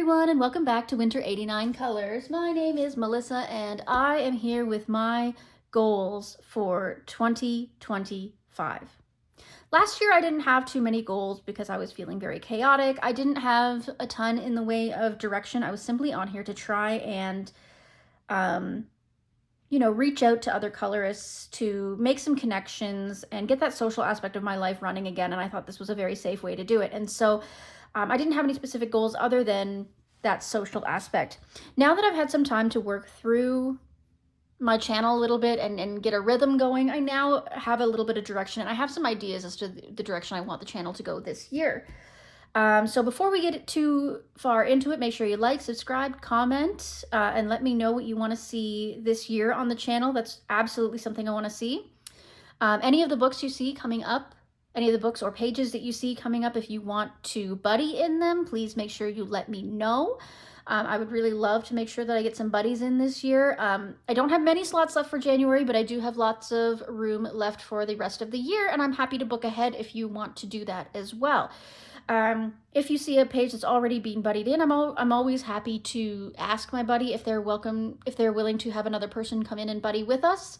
everyone, and welcome back to Winter 89 Colors. My name is Melissa, and I am here with my goals for 2025. Last year, I didn't have too many goals because I was feeling very chaotic. I didn't have a ton in the way of direction. I was simply on here to try and, reach out to other colorists to make some connections and get that social aspect of my life running again. And I thought this was a very safe way to do it. And so I didn't have any specific goals other than that social aspect. Now that I've had some time to work through my channel a little bit and get a rhythm going, I now have a little bit of direction, and I have some ideas as to the direction I want the channel to go this year. So before we get too far into it, make sure you like, subscribe, comment, and let me know what you want to see this year on the channel. That's absolutely something I want to see. Any of the books you see coming up, any of the books or pages that you see coming up, if you want to buddy in them, please make sure you let me know. I would really love to make sure that I get some buddies in this year. I don't have many slots left for January, but I do have lots of room left for the rest of the year, and I'm happy to book ahead if you want to do that as well. If you see a page that's already being buddied in, I'm always happy to ask my buddy if they're willing to have another person come in and buddy with us.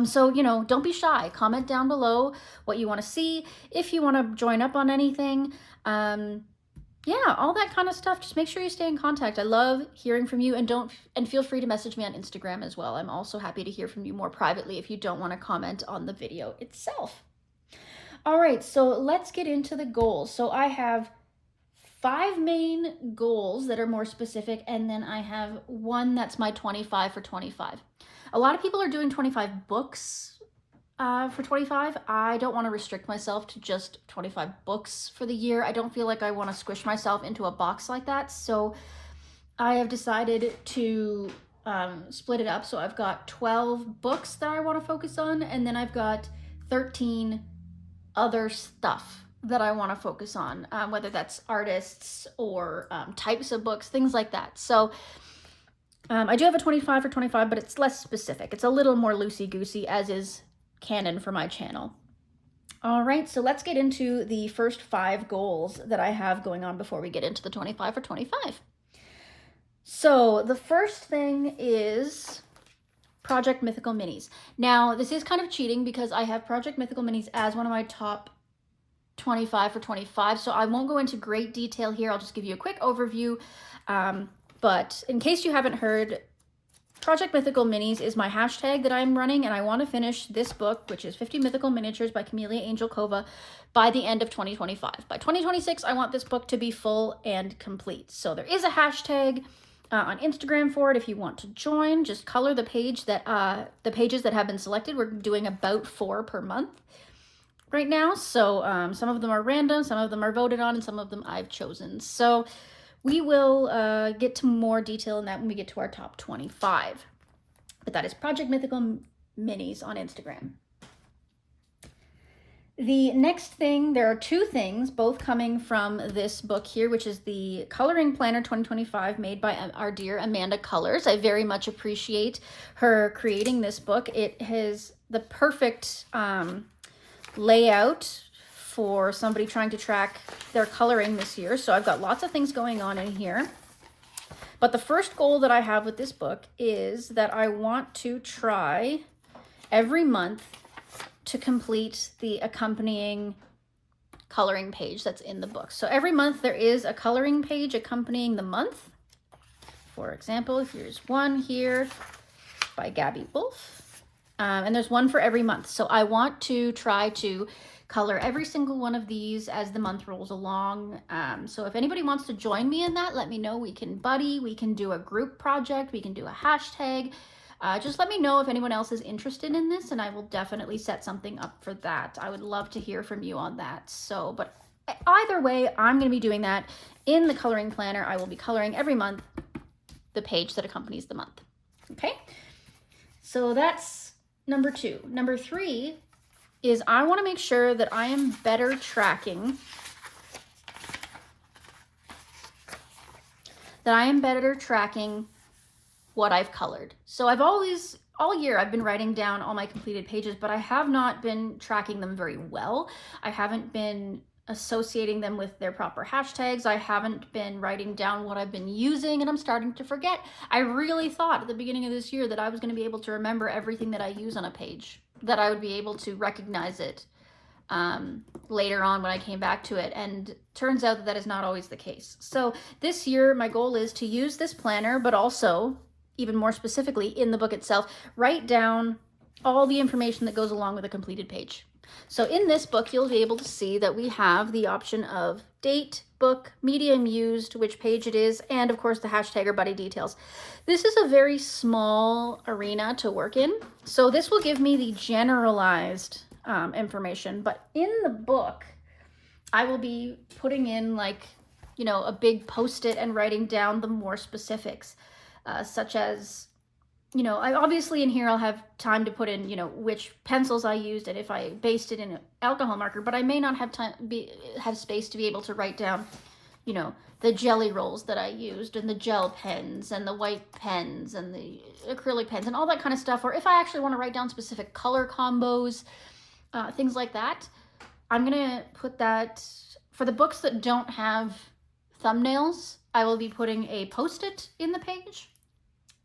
So, don't be shy. Comment down below what you want to see. If you want to join up on anything, yeah, all that kind of stuff. Just make sure you stay in contact. I love hearing from you, and feel free to message me on Instagram as well. I'm also happy to hear from you more privately if you don't want to comment on the video itself. All right, so let's get into the goals. So I have 5 main goals that are more specific, and then I have one that's my 25 for 25. A lot of people are doing 25 books for 25. I don't want to restrict myself to just 25 books for the year. I don't feel like I want to squish myself into a box like that. So I have decided to split it up. So I've got 12 books that I want to focus on, and then I've got 13 other stuff that I want to focus on, whether that's artists or types of books, things like that. So I do have a 25 for 25, but it's less specific. It's a little more loosey-goosey, as is canon for my channel. All right, so let's get into the first 5 goals that I have going on before we get into the 25 for 25. So the first thing is Project Mythical Minis. Now, this is kind of cheating because I have Project Mythical Minis as one of my top 25 for 25, so I won't go into great detail here. I'll just give you a quick overview. But in case you haven't heard, Project Mythical Minis is my hashtag that I'm running, and I want to finish this book, which is 50 Mythical Miniatures by Camellia Angel Kova, by the end of 2025. By 2026, I want this book to be full and complete. So there is a hashtag on Instagram for it if you want to join. Just color the pages that have been selected. We're doing about 4 per month right now. So some of them are random, some of them are voted on, and some of them I've chosen. So we will get to more detail in that when we get to our top 25. But that is Project Mythical Minis on Instagram. The next thing, there are 2 things, both coming from this book here, which is the Coloring Planner 2025 made by our dear Amanda Colors. I very much appreciate her creating this book. It has the perfect layout for somebody trying to track their coloring this year. So I've got lots of things going on in here. But the first goal that I have with this book is that I want to try every month to complete the accompanying coloring page that's in the book. So every month there is a coloring page accompanying the month. For example, here's one here by Gabby Wolf. And there's one for every month. So I want to try to color every single one of these as the month rolls along. So if anybody wants to join me in that, let me know. We can buddy, we can do a group project, we can do a hashtag. Just let me know if anyone else is interested in this, and I will definitely set something up for that. I would love to hear from you on that. So, but either way, I'm going to be doing that in the coloring planner. I will be coloring every month the page that accompanies the month. Okay, so that's number 2. Number 3 is I want to make sure that I am better tracking what I've colored. So all year I've been writing down all my completed pages, but I have not been tracking them very well. I haven't been associating them with their proper hashtags. I haven't been writing down what I've been using, and I'm starting to forget. I really thought at the beginning of this year that I was going to be able to remember everything that I use on a page, that I would be able to recognize it later on when I came back to it, and turns out that is not always the case. So this year my goal is to use this planner, but also, even more specifically, in the book itself, write down all the information that goes along with a completed page. So in this book, you'll be able to see that we have the option of date, book, medium used, which page it is, and of course the hashtag or buddy details. This is a very small arena to work in, so this will give me the generalized information, but in the book, I will be putting in, like, you know, a big post-it and writing down the more specifics, such as, you know, I obviously in here I'll have time to put in, you know, which pencils I used and if I based it in an alcohol marker, but I may not have have space to be able to write down, you know, the jelly rolls that I used and the gel pens and the white pens and the acrylic pens and all that kind of stuff. Or if I actually want to write down specific color combos, things like that, I'm gonna put that for the books that don't have thumbnails. I will be putting a post-it in the page.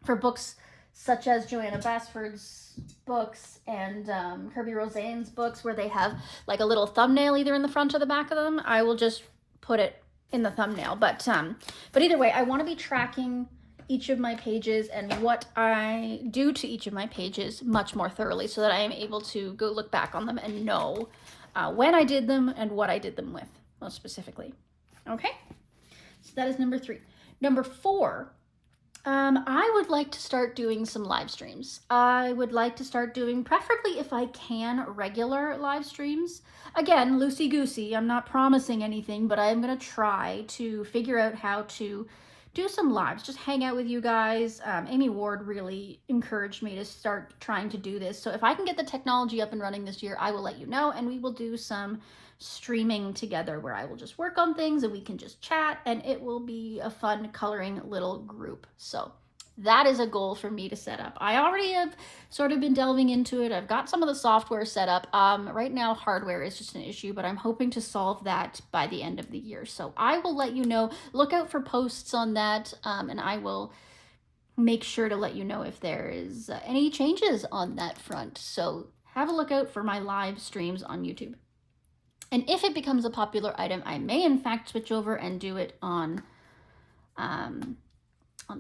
For books such as Joanna Basford's books and Kirby Rosanes' books, where they have like a little thumbnail either in the front or the back of them, I will just put it in the thumbnail. But either way, I want to be tracking each of my pages and what I do to each of my pages much more thoroughly, so that I am able to go look back on them and know when I did them and what I did them with, most specifically. Okay, so that is number 3. Number 4, I would like to start doing some live streams. I would like to start doing, preferably if I can, regular live streams. Again, loosey-goosey, I'm not promising anything, but I'm going to try to figure out how to do some lives, just hang out with you guys. Amy Ward really encouraged me to start trying to do this. So if I can get the technology up and running this year, I will let you know, and we will do some streaming together where I will just work on things and we can just chat, and it will be a fun coloring little group. So that is a goal for me to set up. I already have sort of been delving into it. I've got some of the software set up. Right now, hardware is just an issue, but I'm hoping to solve that by the end of the year. So I will let you know. Look out for posts on that, and I will make sure to let you know if there is any changes on that front. So have a look out for my live streams on YouTube. And if it becomes a popular item, I may in fact switch over and do it on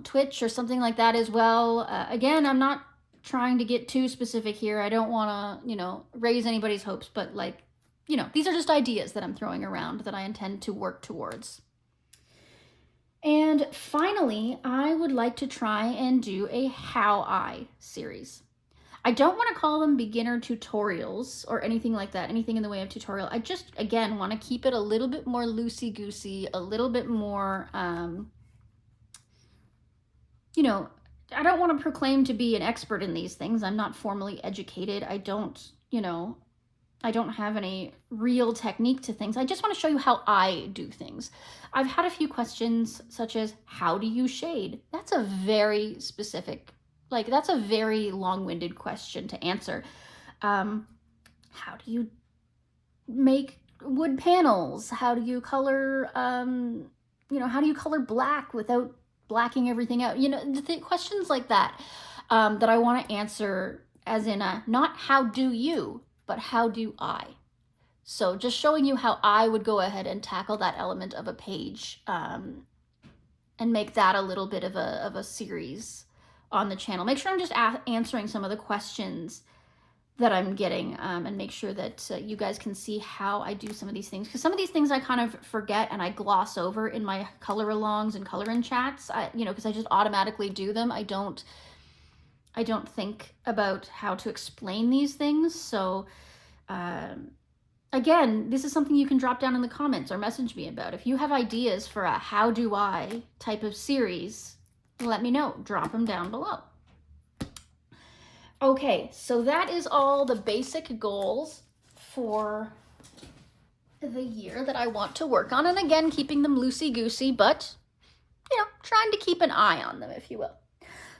Twitch or something like that as well. Again, I'm not trying to get too specific here. I don't want to, you know, raise anybody's hopes, but, like, you know, these are just ideas that I'm throwing around that I intend to work towards. And finally, I would like to try and do a How I series. I don't want to call them beginner tutorials or anything like that, anything in the way of tutorial. I just, again, want to keep it a little bit more loosey-goosey, a little bit more, you know, I don't want to proclaim to be an expert in these things. I'm not formally educated. I don't, you know, I don't have any real technique to things. I just want to show you how I do things. I've had a few questions such as, how do you shade? That's a very specific, like, that's a very long-winded question to answer. How do you make wood panels? How do you color, you know, how do you color black without blacking everything out? You know, questions like that, that I want to answer as in a, not how do you, but how do I? So just showing you how I would go ahead and tackle that element of a page, and make that a little bit of a series on the channel. Make sure I'm just answering some of the questions that I'm getting, and make sure that you guys can see how I do some of these things. Because some of these things I kind of forget and I gloss over in my color alongs and color in chats, you know, because I just automatically do them. I don't think about how to explain these things. So again, this is something you can drop down in the comments or message me about. If you have ideas for a how do I type of series, let me know. Drop them down below. Okay, so that is all the basic goals for the year that I want to work on. And again, keeping them loosey-goosey, but, you know, trying to keep an eye on them, if you will.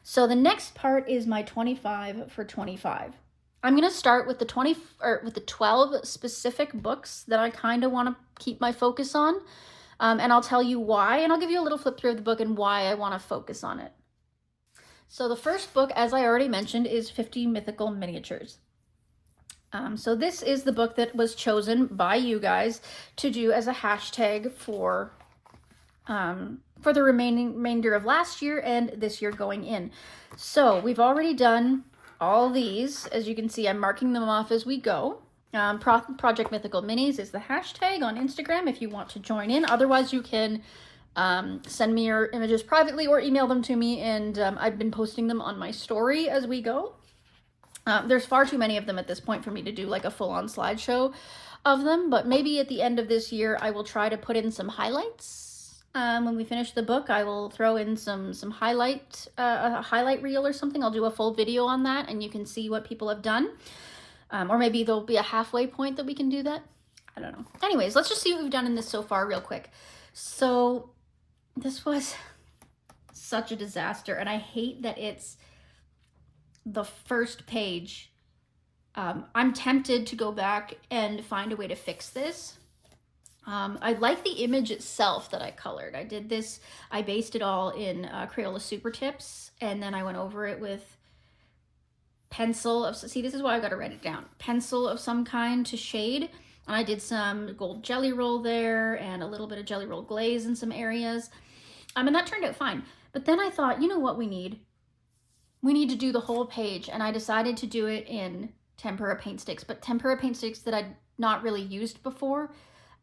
So the next part is my 25 for 25. I'm going to start with the 12 specific books that I kind of want to keep my focus on. And I'll tell you why, and I'll give you a little flip through of the book and why I want to focus on it. So the first book, as I already mentioned, is 50 Mythical Miniatures. So this is the book that was chosen by you guys to do as a hashtag for the remainder of last year and this year going in. So we've already done all these. As you can see, I'm marking them off as we go. Project Mythical Minis is the hashtag on Instagram if you want to join in. Otherwise, you can send me your images privately or email them to me, and I've been posting them on my story as we go. There's far too many of them at this point for me to do like a full-on slideshow of them, but maybe at the end of this year I will try to put in some highlights. When we finish the book, I will throw in some a highlight reel or something. I'll do a full video on that, and you can see what people have done. Or maybe there'll be a halfway point that we can do that. I don't know. Anyways, let's just see what we've done in this so far real quick. So this was such a disaster, and I hate that it's the first page. I'm tempted to go back and find a way to fix this. I like the image itself that I colored. I based it all in Crayola Super Tips, and then I went over it with pencil of, see, this is why I got to write it down, pencil of some kind to shade. And I did some gold jelly roll there and a little bit of jelly roll glaze in some areas. And that turned out fine. But then I thought, you know what we need? We need to do the whole page. And I decided to do it in tempera paint sticks, but tempera paint sticks that I'd not really used before.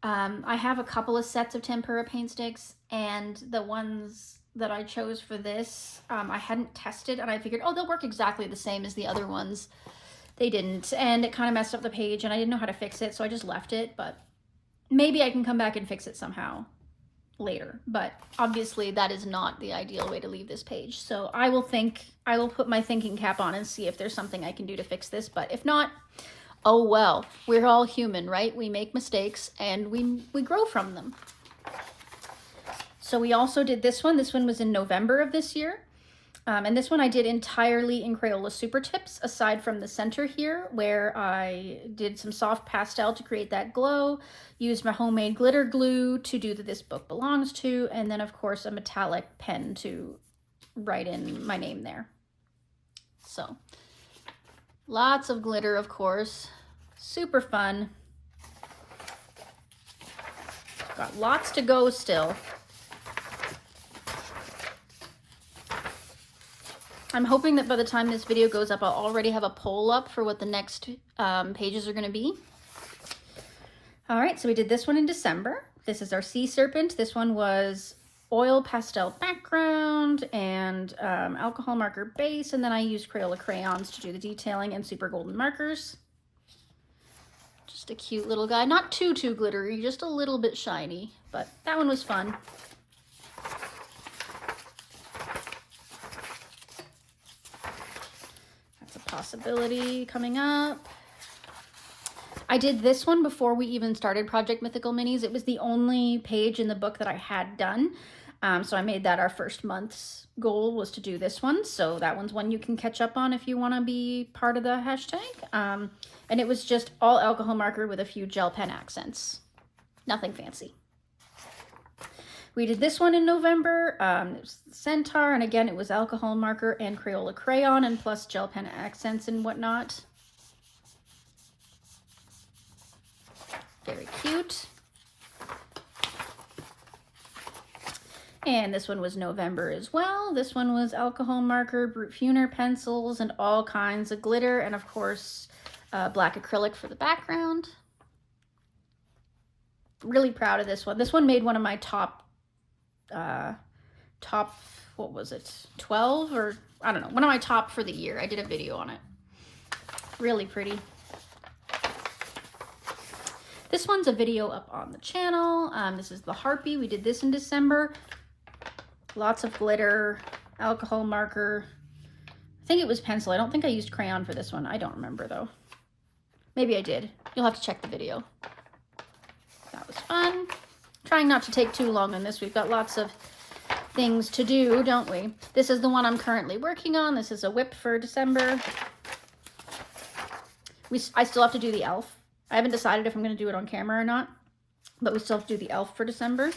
I have a couple of sets of tempera paint sticks, and the ones that I chose for this, I hadn't tested, and I figured, oh, they'll work exactly the same as the other ones. They didn't, and it kind of messed up the page, and I didn't know how to fix it, so I just left it, but maybe I can come back and fix it somehow later. But obviously that is not the ideal way to leave this page. So I will put my thinking cap on and see if there's something I can do to fix this, but if not, oh well, we're all human, right? We make mistakes and we grow from them. So we also did this one. This one was in November of this year. And this one I did entirely in Crayola Super Tips, aside from the center here, where I did some soft pastel to create that glow, used my homemade glitter glue to do that this book belongs to, and then of course a metallic pen to write in my name there. So lots of glitter, of course, super fun. Got lots to go still. I'm hoping that by the time this video goes up, I'll already have a poll up for what the next pages are going to be. All right, so we did this one in December. This is our sea serpent. This one was oil pastel background and alcohol marker base, and then I used Crayola crayons to do the detailing and super golden markers. Just a cute little guy. Not too glittery, just a little bit shiny, but that one was fun. Possibility coming up. I did this one before we even started Project Mythical Minis. It was the only page in the book that I had done. So I made that our first month's goal was to do this one. So that one's one you can catch up on if you want to be part of the hashtag. And it was just all alcohol marker with a few gel pen accents. Nothing fancy. We did this one in November. It was Centaur, and again, it was alcohol marker and Crayola crayon, and plus gel pen accents and whatnot. Very cute. And this one was November as well. This one was alcohol marker, Brute Funer pencils, and all kinds of glitter, and of course, black acrylic for the background. Really proud of this one. This one made one of my top, what was it, 12 or I don't know, one of my top for the year. I did a video on it. Really pretty. This one's a video up on the channel. This is the Harpy. We did this in December. Lots of glitter, alcohol marker. I think it was pencil. I don't think I used crayon for this one. I don't remember though. Maybe I did. You'll have to check the video. That was fun. Trying not to take too long on this. We've got lots of things to do, don't we? This is the one I'm currently working on. This is a whip for December. I still have to do the elf. I haven't decided if I'm going to do it on camera or not, but we still have to do the elf for December.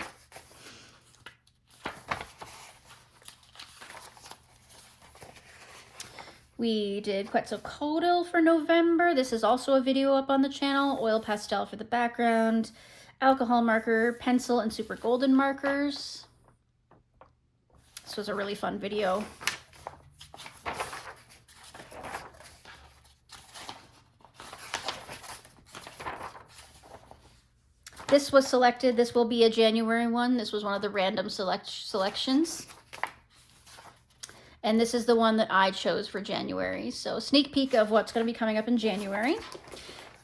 We did Quetzalcoatl for November. This is also a video up on the channel. Oil pastel for the background, alcohol marker, pencil, and super golden markers. This was a really fun video. This was selected. This will be a January one. This was one of the random selections. And this is the one that I chose for January. So sneak peek of what's going to be coming up in January.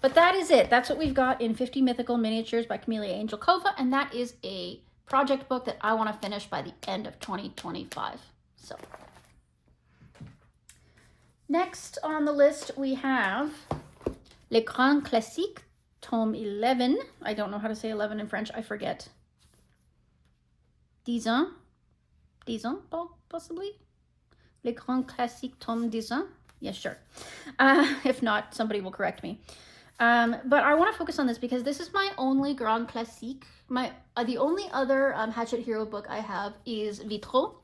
But that is it. That's what we've got in 50 Mythical Miniatures by Camellia Angelkova. And that is a project book that I want to finish by the end of 2025. So next on the list we have Les Grands Classiques, Tome 11. I don't know how to say 11 in French. I forget. 10 ans? 10 ans, possibly? Les Grands Classiques, Tome 10 ans? Yeah, sure. If not, somebody will correct me. But I want to focus on this because this is my only Grand Classique. The only other Hatchet Hero book I have is Vitro.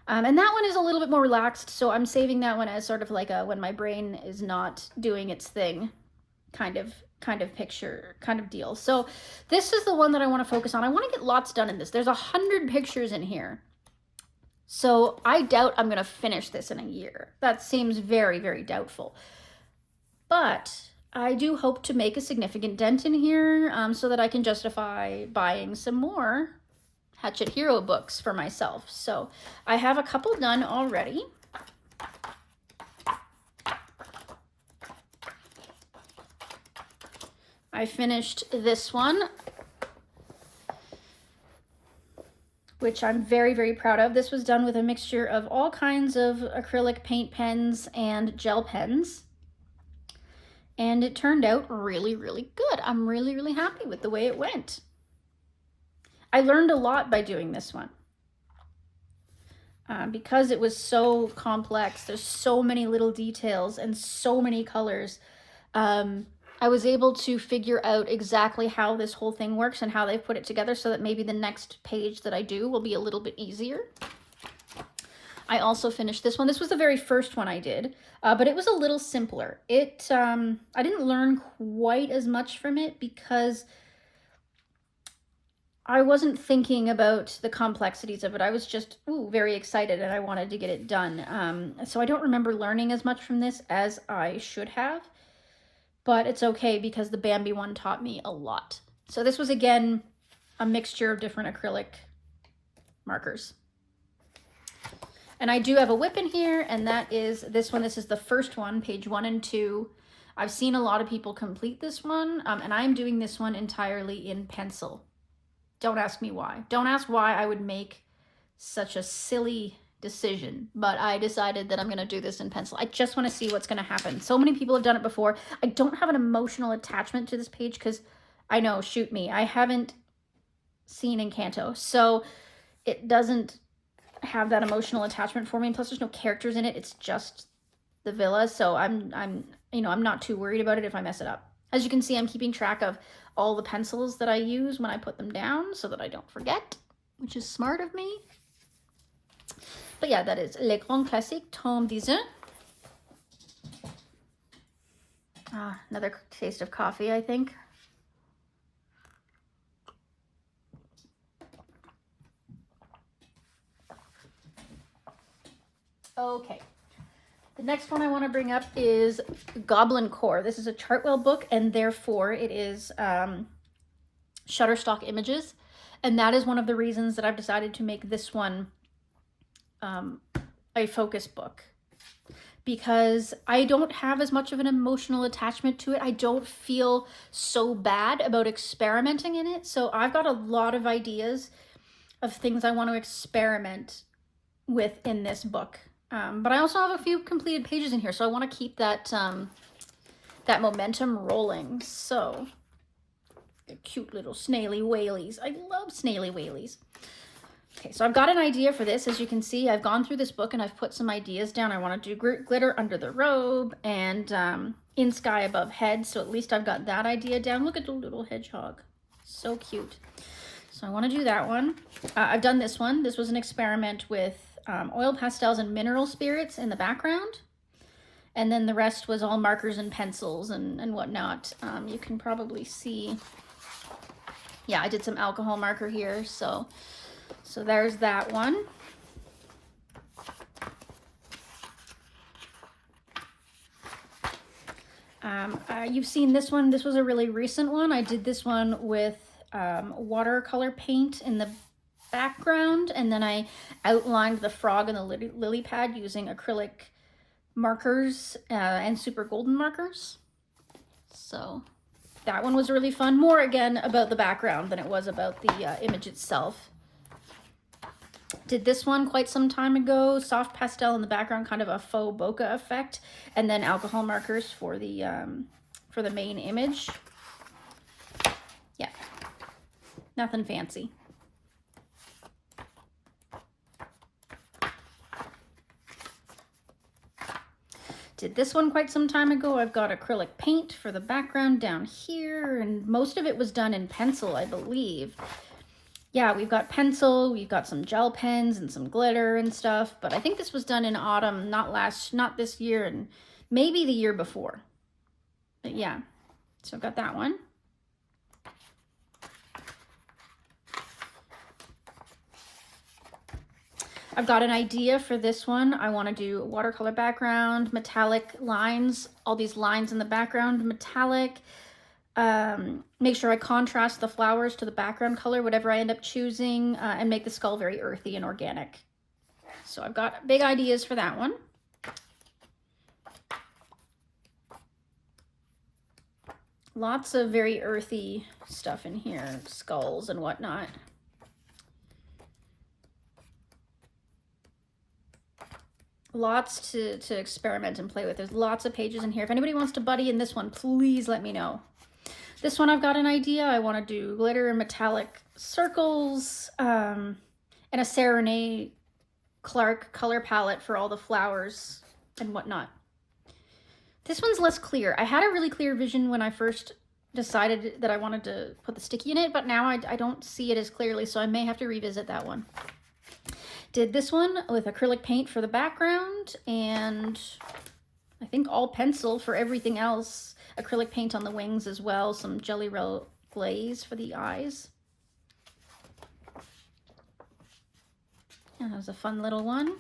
And that one is a little bit more relaxed, so I'm saving that one as sort of like a when my brain is not doing its thing kind of picture kind of deal. So this is the one that I want to focus on. I want to get lots done in this. There's 100 pictures in here. So I doubt I'm going to finish this in a year. That seems very, very doubtful. But I do hope to make a significant dent in here so that I can justify buying some more Hatchet Hero books for myself. So I have a couple done already. I finished this one, which I'm very, very proud of. This was done with a mixture of all kinds of acrylic paint pens and gel pens. And it turned out really, really good. I'm really, really happy with the way it went. I learned a lot by doing this one. Because it was so complex, there's so many little details and so many colors. I was able to figure out exactly how this whole thing works and how they've put it together so that maybe the next page that I do will be a little bit easier. I also finished this one. This was the very first one I did, but it was a little simpler. I didn't learn quite as much from it because I wasn't thinking about the complexities of it. I was just very excited and I wanted to get it done. So I don't remember learning as much from this as I should have, but it's okay because the Bambi one taught me a lot. So this was, again, a mixture of different acrylic markers. And I do have a whip in here, and that is this one. This is the first one, page 1 and 2. I've seen a lot of people complete this one, and I'm doing this one entirely in pencil. Don't ask me why. Don't ask why I would make such a silly decision, but I decided that I'm going to do this in pencil. I just want to see what's going to happen. So many people have done it before. I don't have an emotional attachment to this page because I know, shoot me, I haven't seen Encanto, so it doesn't have that emotional attachment for me. And plus there's no characters in it. It's just the villa. So I'm not too worried about it if I mess it up. As you can see, I'm keeping track of all the pencils that I use when I put them down so that I don't forget, which is smart of me. But yeah, that is Les Grands Classiques, Tome 10. Another taste of coffee, I think. Okay, the next one I want to bring up is Goblin Core. This is a Chartwell book, and therefore it is Shutterstock Images. And that is one of the reasons that I've decided to make this one a focus book. Because I don't have as much of an emotional attachment to it. I don't feel so bad about experimenting in it. So I've got a lot of ideas of things I want to experiment with in this book. But I also have a few completed pages in here, so I want to keep that that momentum rolling. So, cute little snaily whaleys. I love snaily whaleys. Okay, so I've got an idea for this. As you can see, I've gone through this book and I've put some ideas down. I want to do glitter under the robe and in sky above head. So at least I've got that idea down. Look at the little hedgehog. So cute. So I want to do that one. I've done this one. This was an experiment with oil pastels and mineral spirits in the background. And then the rest was all markers and pencils and whatnot. You can probably see, yeah, I did some alcohol marker here. So there's that one. You've seen this one. This was a really recent one. I did this one with watercolor paint in the background, and then I outlined the frog and the lily pad using acrylic markers and super golden markers. So that one was really fun. More again about the background than it was about the image itself. Did this one quite some time ago. Soft pastel in the background, kind of a faux bokeh effect, and then alcohol markers for the main image. Yeah, nothing fancy. Did this one quite some time ago. I've got acrylic paint for the background down here, and most of it was done in pencil, I believe. Yeah, we've got pencil, we've got some gel pens and some glitter and stuff, but I think this was done in autumn, not this year, and maybe the year before. But yeah, so I've got that one. I've got an idea for this one. I want to do watercolor background, metallic lines, all these lines in the background, metallic. Make sure I contrast the flowers to the background color, whatever I end up choosing, and make the skull very earthy and organic. So I've got big ideas for that one. Lots of very earthy stuff in here, skulls and whatnot. Lots to experiment and play with. There's lots of pages in here. If anybody wants to buddy in this one, please let me know. This one I've got an idea. I want to do glitter and metallic circles and a Sarah Renee Clark color palette for all the flowers and whatnot. This one's less clear. I had a really clear vision when I first decided that I wanted to put the sticky in it, but now I don't see it as clearly, so I may have to revisit that one. Did this one with acrylic paint for the background and I think all pencil for everything else. Acrylic paint on the wings as well, some Jelly Roll glaze for the eyes. And that was a fun little one.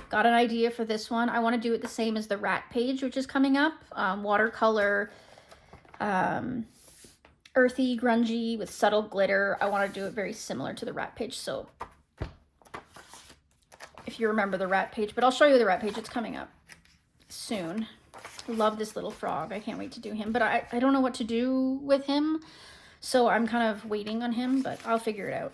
Got an idea for this one. I want to do it the same as the rat page, which is coming up. Watercolor, earthy, grungy with subtle glitter. I want to do it very similar to the rat page. So if you remember the rat page, but I'll show you the rat page. It's coming up soon. Love this little frog. I can't wait to do him, but I don't know what to do with him. So I'm kind of waiting on him, but I'll figure it out.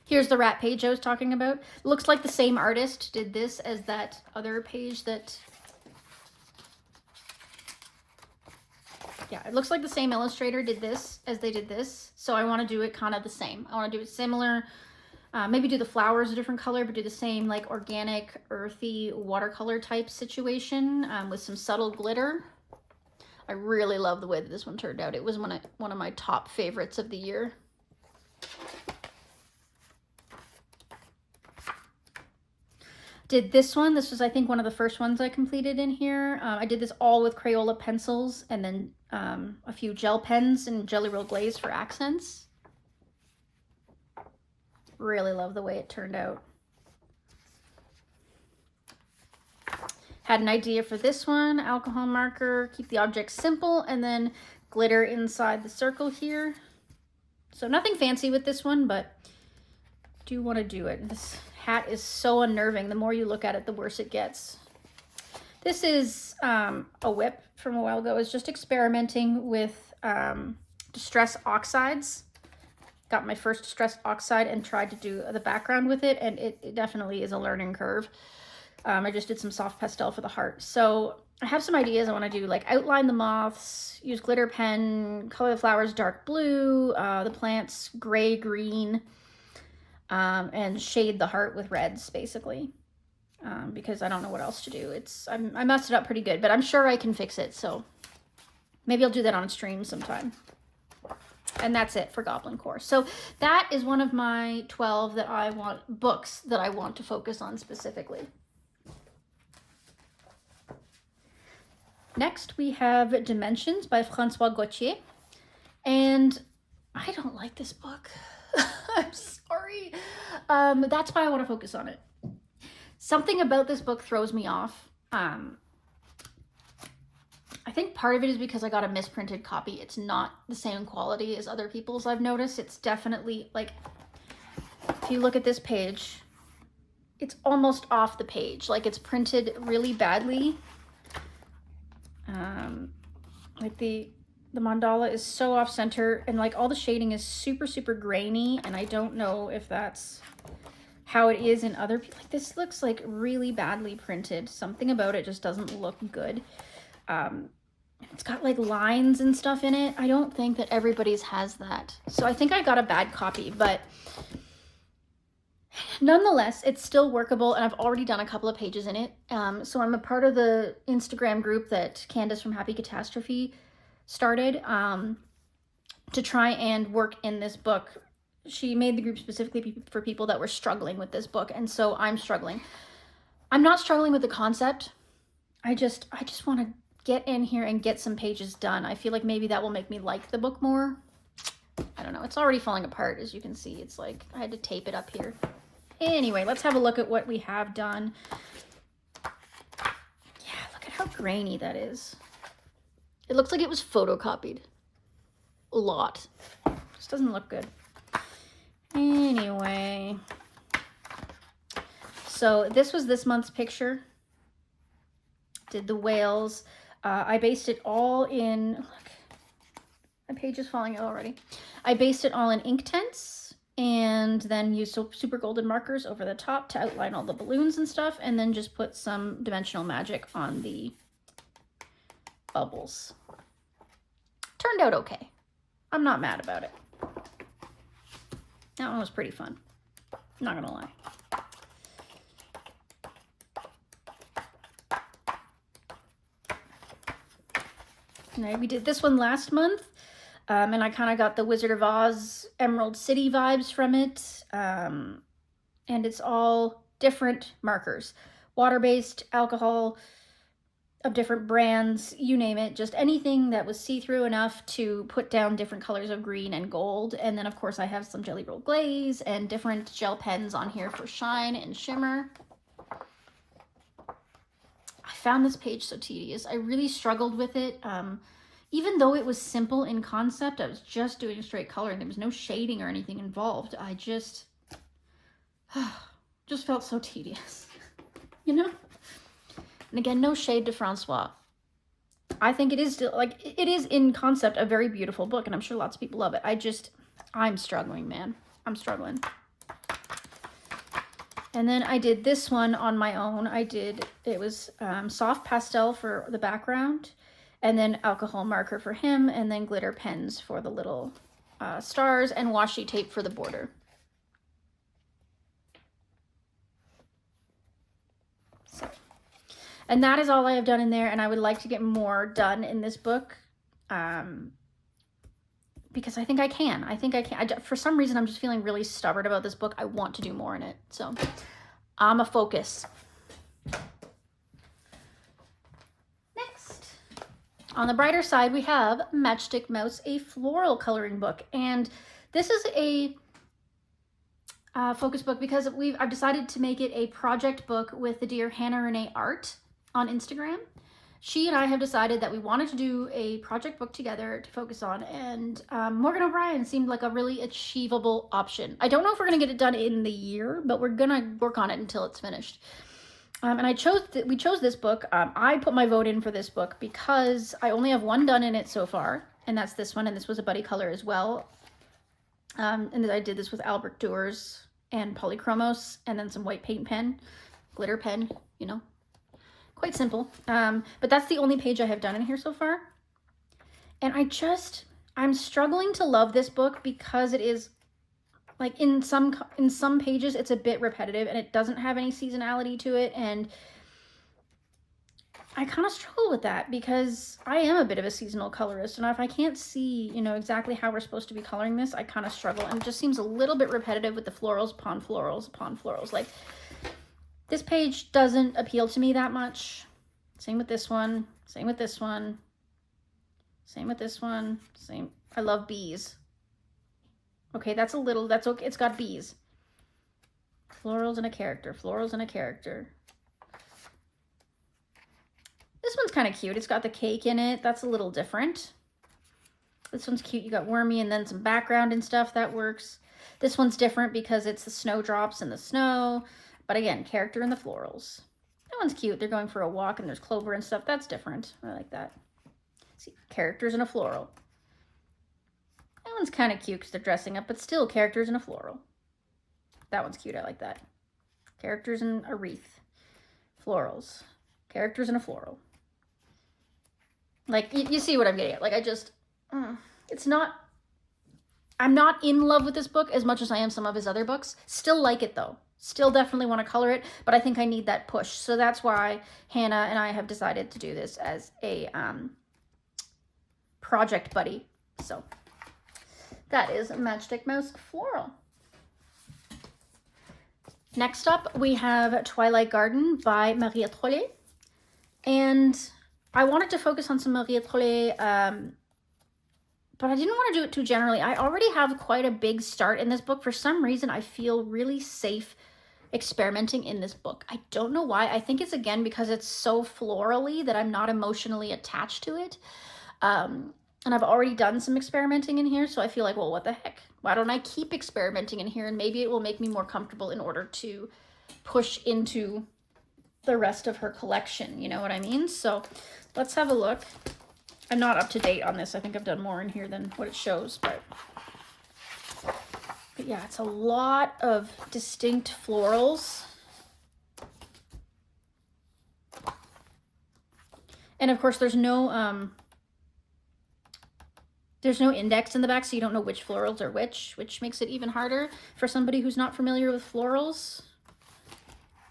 Here's the rat page I was talking about. Looks like the same artist did this as that other page that... Yeah, it looks like the same illustrator did this as they did this. So I want to do it kind of the same. I want to do it similar. Maybe do the flowers a different color, but do the same like organic, earthy watercolor type situation with some subtle glitter. I really love the way that this one turned out. It was one of my top favorites of the year. Did this one. This was, I think, one of the first ones I completed in here. I did this all with Crayola pencils and then a few gel pens and Jelly Roll glaze for accents. Really love the way it turned out. Had an idea for this one. Alcohol marker, keep the object simple, and then glitter inside the circle here. So nothing fancy with this one, but do want to do it. This hat is so unnerving. The more you look at it, the worse it gets. This is a whip from a while ago. I was just experimenting with distress oxides. Got my first distress oxide and tried to do the background with it, and it definitely is a learning curve. I just did some soft pastel for the heart. So I have some ideas. I want to do like outline the moths, use glitter pen, color the flowers dark blue, the plants gray, green, and shade the heart with reds basically. Because I don't know what else to do. I messed it up pretty good, but I'm sure I can fix it. So maybe I'll do that on stream sometime. And that's it for Goblin Core. So that is one of my 12 books that I want to focus on specifically. Next, we have Dimensions by Francois Gauthier. And I don't like this book. I'm sorry. That's why I want to focus on it. Something about this book throws me off. I think part of it is because I got a misprinted copy. It's not the same quality as other people's, I've noticed. It's definitely, like, if you look at this page, it's almost off the page. Like, it's printed really badly. Like, the mandala is so off center, and, like, all the shading is super, super grainy, and I don't know if that's how it is in other people. Like, this looks like really badly printed. Something about it just doesn't look good. It's got like lines and stuff in it. I don't think that everybody's has that. So I think I got a bad copy, but nonetheless, it's still workable, and I've already done a couple of pages in it. So I'm a part of the Instagram group that Candace from Happy Catastrophe started to try and work in this book. She made the group specifically for people that were struggling with this book, and so I'm struggling. I'm not struggling with the concept. I just want to get in here and get some pages done. I feel like maybe that will make me like the book more. I don't know. It's already falling apart, as you can see. It's like I had to tape it up here. Anyway, let's have a look at what we have done. Yeah, look at how grainy that is. It looks like it was photocopied. A lot. Just doesn't look good. Anyway, so this was this month's picture. Did the whales. I based it all in, look, my page is falling out already. I based it all in Inktense and then used super golden markers over the top to outline all the balloons and stuff, and then just put some dimensional magic on the bubbles. Turned out okay. I'm not mad about it. That one was pretty fun, not gonna lie. Now, we did this one last month, and I kind of got the Wizard of Oz Emerald City vibes from it, and it's all different markers. Water-based, alcohol of different brands, you name it, just anything that was see-through enough to put down different colors of green and gold. And then, of course, I have some Jelly Roll Glaze and different gel pens on here for shine and shimmer. I found this page so tedious. I really struggled with it. Even though it was simple in concept, I was just doing straight coloring. There was no shading or anything involved. I just felt so tedious, you know? And again, no shade to Francois. I think it is still, like, it is in concept a very beautiful book, and I'm sure lots of people love it. I'm struggling, man. I'm struggling. And then I did this one on my own. It was soft pastel for the background, and then alcohol marker for him, and then glitter pens for the little stars, and washi tape for the border. So, and that is all I have done in there, and I would like to get more done in this book. Because I think I can. For some reason, I'm just feeling really stubborn about this book. I want to do more in it. So I'm a focus. Next, on the brighter side, we have Matchstick Mouse, a floral coloring book. And this is a focus book because I've decided to make it a project book with the dear Hannah Renee Art on Instagram. She and I have decided that we wanted to do a project book together to focus on, and Morgan O'Brien seemed like a really achievable option. I don't know if we're going to get it done in the year, but we're going to work on it until it's finished. And we chose this book. I put my vote in for this book because I only have one done in it so far, and that's this one, and this was a buddy color as well. And I did this with Albrecht Dürer and Polychromos, and then some white paint pen, glitter pen, you know. quite simple. But that's the only page I have done in here so far. And I'm struggling to love this book because it is, like, in some pages it's a bit repetitive and it doesn't have any seasonality to it, and I kind of struggle with that because I am a bit of a seasonal colorist, and if I can't see, you know, exactly how we're supposed to be coloring this, I kind of struggle, and it just seems a little bit repetitive with the florals upon florals upon florals. Like, this page doesn't appeal to me that much. Same with this one, same with this one, same with this one, same. I love bees. Okay, that's okay, it's got bees. Florals and a character, florals and a character. This one's kind of cute. It's got the cake in it. That's a little different. This one's cute. You got Wormy and then some background and stuff. That works. This one's different because it's the snowdrops and the snow. But again, character and the florals. That one's cute. They're going for a walk and there's clover and stuff. That's different. I like that. See, characters and a floral. That one's kind of cute because they're dressing up, but still characters and a floral. That one's cute. I like that. Characters and a wreath. Florals. Characters and a floral. Like, you see what I'm getting at. Like, it's not, I'm not in love with this book as much as I am some of his other books. Still like it, though. Still definitely want to color it, but I think I need that push. So that's why Hannah and I have decided to do this as a project buddy. So that is Matchstick Mouse Floral. Next up, we have Twilight Garden by Maria Trollet. And I wanted to focus on some Maria Trollet, but I didn't want to do it too generally. I already have quite a big start in this book. For some reason, I feel really safe experimenting in this book. I don't know why. I think it's, again, because it's so florally that I'm not emotionally attached to it. And I've already done some experimenting in here, so I feel like, well, what the heck? Why don't I keep experimenting in here? And maybe it will make me more comfortable in order to push into the rest of her collection, you know what I mean? So let's have a look. I'm not up to date on this. I think I've done more in here than what it shows, but yeah, it's a lot of distinct florals. And of course there's no index in the back, so you don't know which florals are which makes it even harder for somebody who's not familiar with florals.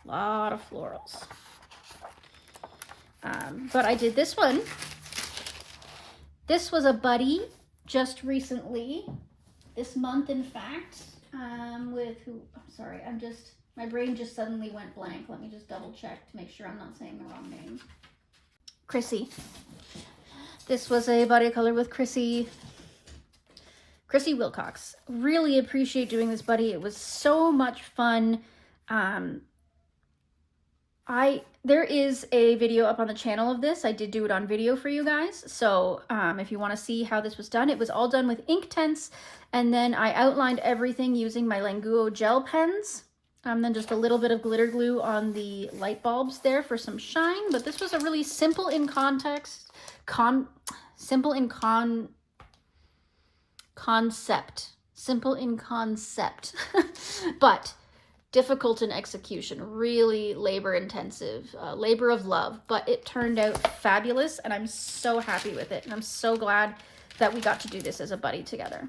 A lot of florals. But I did this one. This was a buddy just recently, this month in fact, with who, I'm sorry, my brain just suddenly went blank. Let me just double check to make sure I'm not saying the wrong name. Chrissy. This was a buddy color with Chrissy Wilcox. Really appreciate doing this buddy. It was so much fun. There is a video up on the channel of this. I did do it on video for you guys. So if you want to see how this was done, it was all done with Inktense. And then I outlined everything using my Languo gel pens. Then just a little bit of glitter glue on the light bulbs there for some shine. But this was a really simple in concept, but difficult in execution, really labor intensive, labor of love, but it turned out fabulous and I'm so happy with it. And I'm so glad that we got to do this as a buddy together.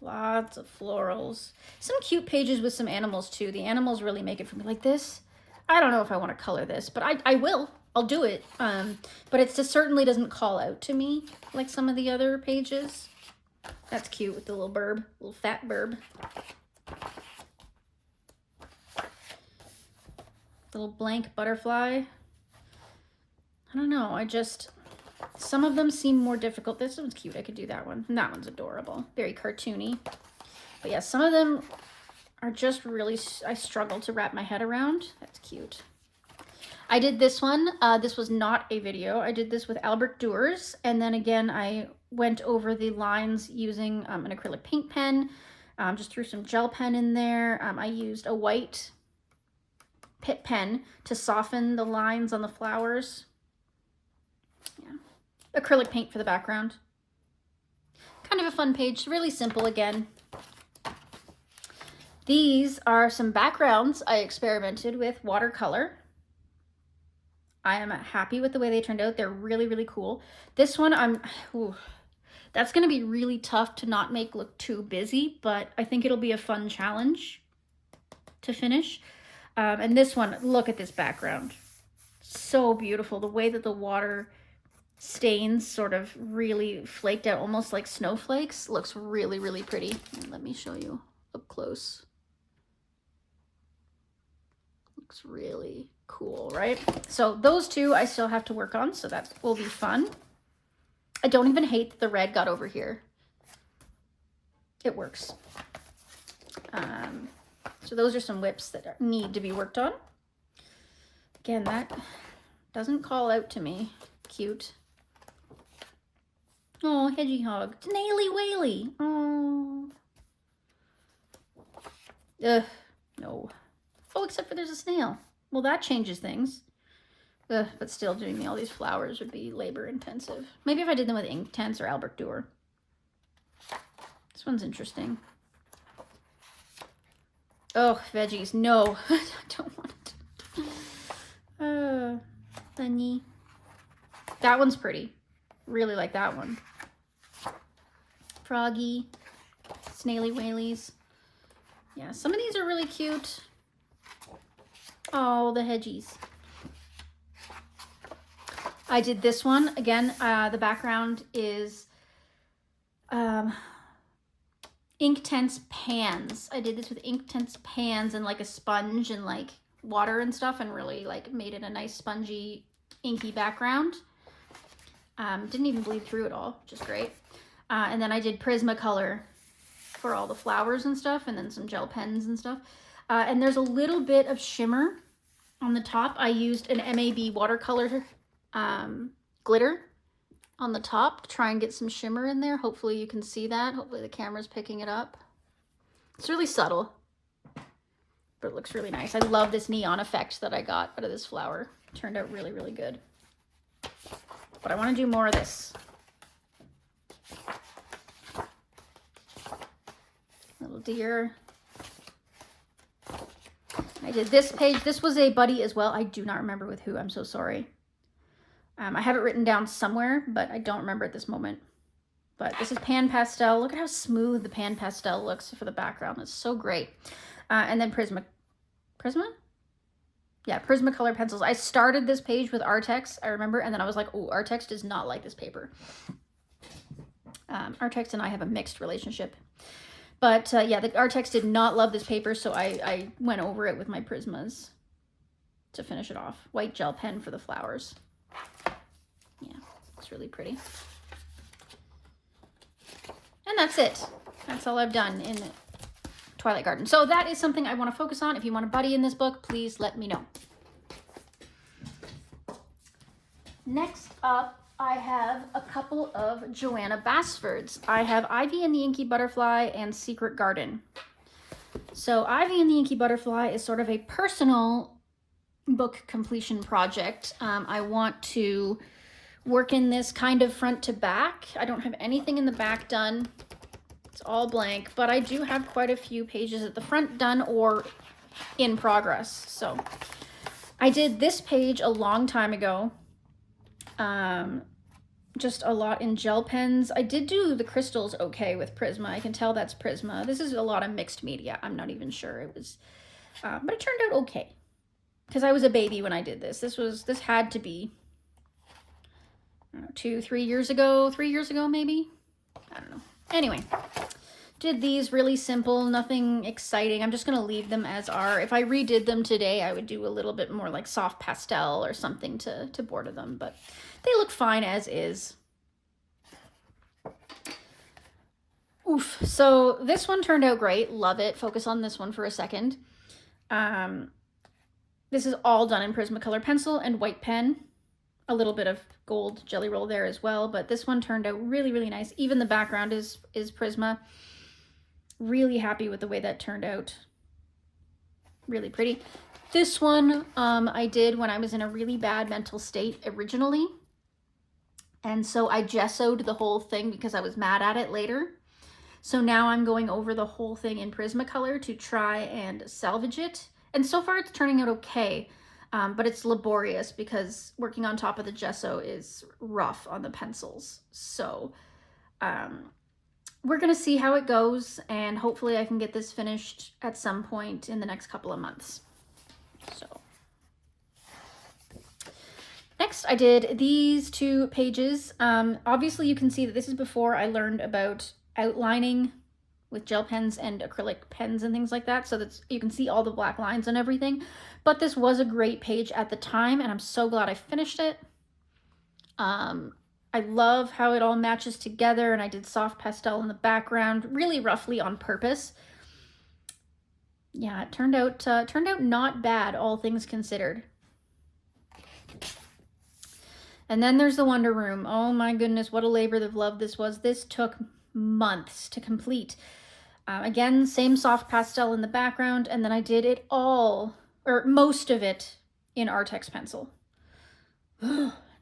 Lots of florals. Some cute pages with some animals too. The animals really make it for me. Like this, I don't know if I want to color this, but I will. I'll do it. But it just certainly doesn't call out to me like some of the other pages. That's cute with the little burb, little fat burb. Little blank butterfly. I don't know, some of them seem more difficult. This one's cute, I could do that one. And that one's adorable, very cartoony. But yeah, some of them are just really, I struggle to wrap my head around. That's cute. I did this one. This was not a video. I did this with Albert Duers. And then again, I went over the lines using an acrylic paint pen. Just threw some gel pen in there. I used a white Pitt pen to soften the lines on the flowers. Yeah. Acrylic paint for the background. Kind of a fun page. Really simple again. These are some backgrounds I experimented with watercolor. I am happy with the way they turned out. They're really, really cool. This one, that's going to be really tough to not make look too busy, but I think it'll be a fun challenge to finish. And this one, look at this background. So beautiful. The way that the water stains sort of really flaked out, almost like snowflakes, looks really, really pretty. And let me show you up close. Looks really cool, right? So those two I still have to work on, so that will be fun. I don't even hate that the red got over here. It works. So those are some whips that need to be worked on. Again, that doesn't call out to me. Cute. Oh, Hedgehog. Snaily Whaley. Oh. Ugh, no. Oh, except for there's a snail. Well, that changes things. Ugh, but still doing me all these flowers would be labor intensive. Maybe if I did them with Inktense or Albert Durer. This one's interesting. Oh, veggies. No, I don't want it. Funny. That one's pretty. Really like that one. Froggy. Snaily Whaleys. Yeah, some of these are really cute. Oh, the hedgies. I did this one. Again, the background is Inktense pans. I did this with Inktense pans and like a sponge and like water and stuff, and really like made it a nice spongy inky background. Didn't even bleed through at all, which is great. And then I did Prismacolor for all the flowers and stuff, and then some gel pens and stuff. And there's a little bit of shimmer on the top. I used an MAB watercolor glitter on the top to try and get some shimmer in there. Hopefully you can see that. Hopefully the camera's picking it up. It's really subtle, but it looks really nice. I love this neon effect that I got out of this flower. It turned out really, really good. But I want to do more of this. Little deer. I did this page. This was a buddy as well. I do not remember with who. I'm so sorry. I have it written down somewhere, but I don't remember at this moment. But this is Pan Pastel. Look at how smooth the Pan Pastel looks for the background. It's so great. And then Prisma? Yeah, Prismacolor pencils. I started this page with Artex, I remember, and then I was like, oh, Artex does not like this paper. Artex and I have a mixed relationship. But yeah, the Artex did not love this paper, so I went over it with my Prismas to finish it off. White gel pen for the flowers. Yeah, it's really pretty. And that's it. That's all I've done in Twilight Garden. So that is something I want to focus on. If you want a buddy in this book, please let me know. Next up, I have a couple of Joanna Basfords. I have Ivy and the Inky Butterfly and Secret Garden. So Ivy and the Inky Butterfly is sort of a personal book completion project. I want to work in this kind of front to back. I don't have anything in the back done. It's all blank, but I do have quite a few pages at the front done or in progress. So I did this page a long time ago. Just a lot in gel pens. I did do the crystals okay with Prisma. I can tell that's Prisma. This is a lot of mixed media. I'm not even sure it was, but it turned out okay. Because I was a baby when I did this. This had to be, I don't know, 2-3 years ago, 3 years ago maybe? I don't know. Anyway, did these really simple, nothing exciting. I'm just going to leave them as are. If I redid them today, I would do a little bit more like soft pastel or something to border them, but they look fine as is. Oof. So this one turned out great. Love it. Focus on this one for a second. This is all done in Prismacolor pencil and white pen. A little bit of gold jelly roll there as well, but this one turned out really, really nice. Even the background is Prisma. Really happy with the way that turned out. Really pretty. This one I did when I was in a really bad mental state originally. And so I gessoed the whole thing because I was mad at it later. So now I'm going over the whole thing in Prismacolor to try and salvage it. And so far it's turning out okay, but it's laborious because working on top of the gesso is rough on the pencils. So we're gonna see how it goes, and hopefully I can get this finished at some point in the next couple of months. So next I did these 2 pages. Obviously you can see that this is before I learned about outlining with gel pens and acrylic pens and things like that, so that you can see all the black lines and everything. But this was a great page at the time, and I'm so glad I finished it. I love how it all matches together, and I did soft pastel in the background, really roughly on purpose. Yeah, it turned out not bad, all things considered. And then there's the Wonder Room. Oh my goodness, what a labor of love this was. This took months to complete. Again, same soft pastel in the background, and then I did it all, or most of it, in Artex pencil.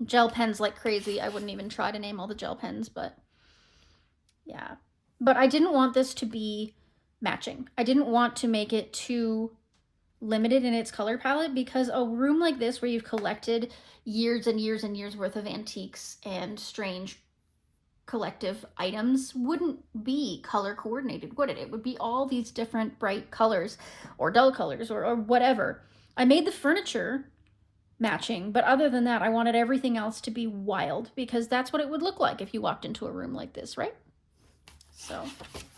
Gel pens like crazy. I wouldn't even try to name all the gel pens, but yeah. But I didn't want this to be matching. I didn't want to make it too limited in its color palette, because a room like this where you've collected years and years and years worth of antiques and strange collective items wouldn't be color coordinated, would it? It would be all these different bright colors or dull colors or whatever. I made the furniture matching, but other than that, I wanted everything else to be wild, because that's what it would look like if you walked into a room like this, right? So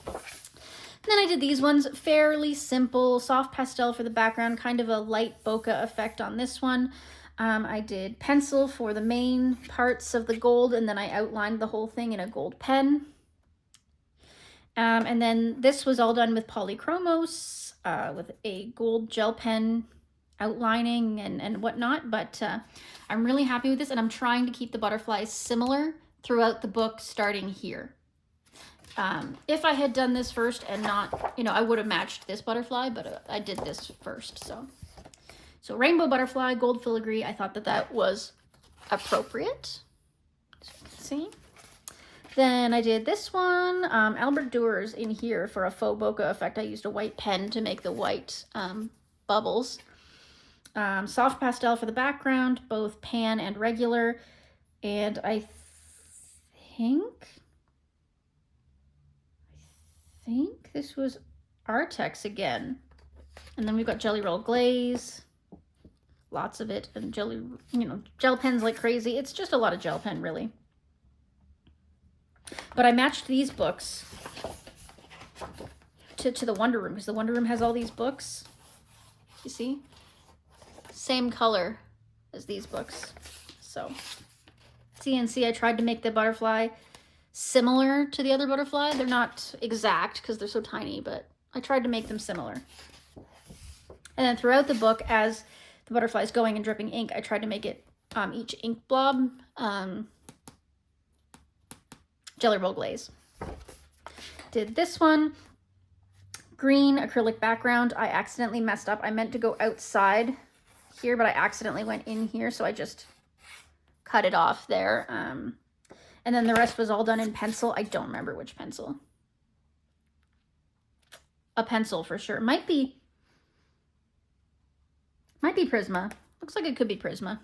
then I did these ones, fairly simple, soft pastel for the background, kind of a light bokeh effect on this one. I did pencil for the main parts of the gold, and then I outlined the whole thing in a gold pen. And then this was all done with polychromos, with a gold gel pen outlining and whatnot, but I'm really happy with this, and I'm trying to keep the butterflies similar throughout the book starting here. If I had done this first and not, I would have matched this butterfly, but I did this first. So rainbow butterfly, gold filigree, I thought that was appropriate, as you can see. Then I did this one, Albert Duers in here for a faux bokeh effect. I used a white pen to make the white bubbles. Soft pastel for the background, both pan and regular. And I think this was Artex again. And then we've got Jelly Roll Glaze, lots of it, and gel pens like crazy. It's just a lot of gel pen, really. But I matched these books to the Wonder Room, because the Wonder Room has all these books. You see? Same color as these books. So, CNC, I tried to make the butterfly similar to the other butterfly. They're not exact because they're so tiny, but I tried to make them similar. And then throughout the book, as the butterfly is going and dripping ink, I tried to make it each ink blob Jelly Roll Glaze. Did this one, green acrylic background. I accidentally messed up. I meant to go outside here, but I accidentally went in here, so I just cut it off there. And then the rest was all done in pencil. I don't remember which pencil. A pencil for sure. Might be Prisma. Looks like it could be Prisma.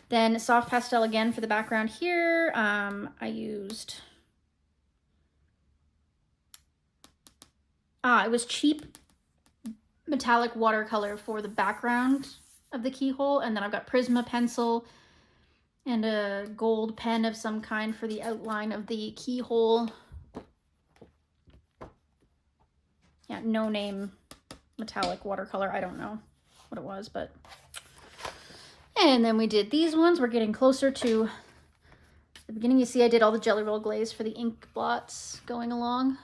Then soft pastel again for the background here. I used... it was cheap metallic watercolor for the background of the keyhole. And then I've got Prisma pencil and a gold pen of some kind for the outline of the keyhole. Yeah, no name metallic watercolor. I don't know what it was, but... And then we did these ones. We're getting closer to the beginning. You see I did all the Jelly Roll Glaze for the ink blots going along.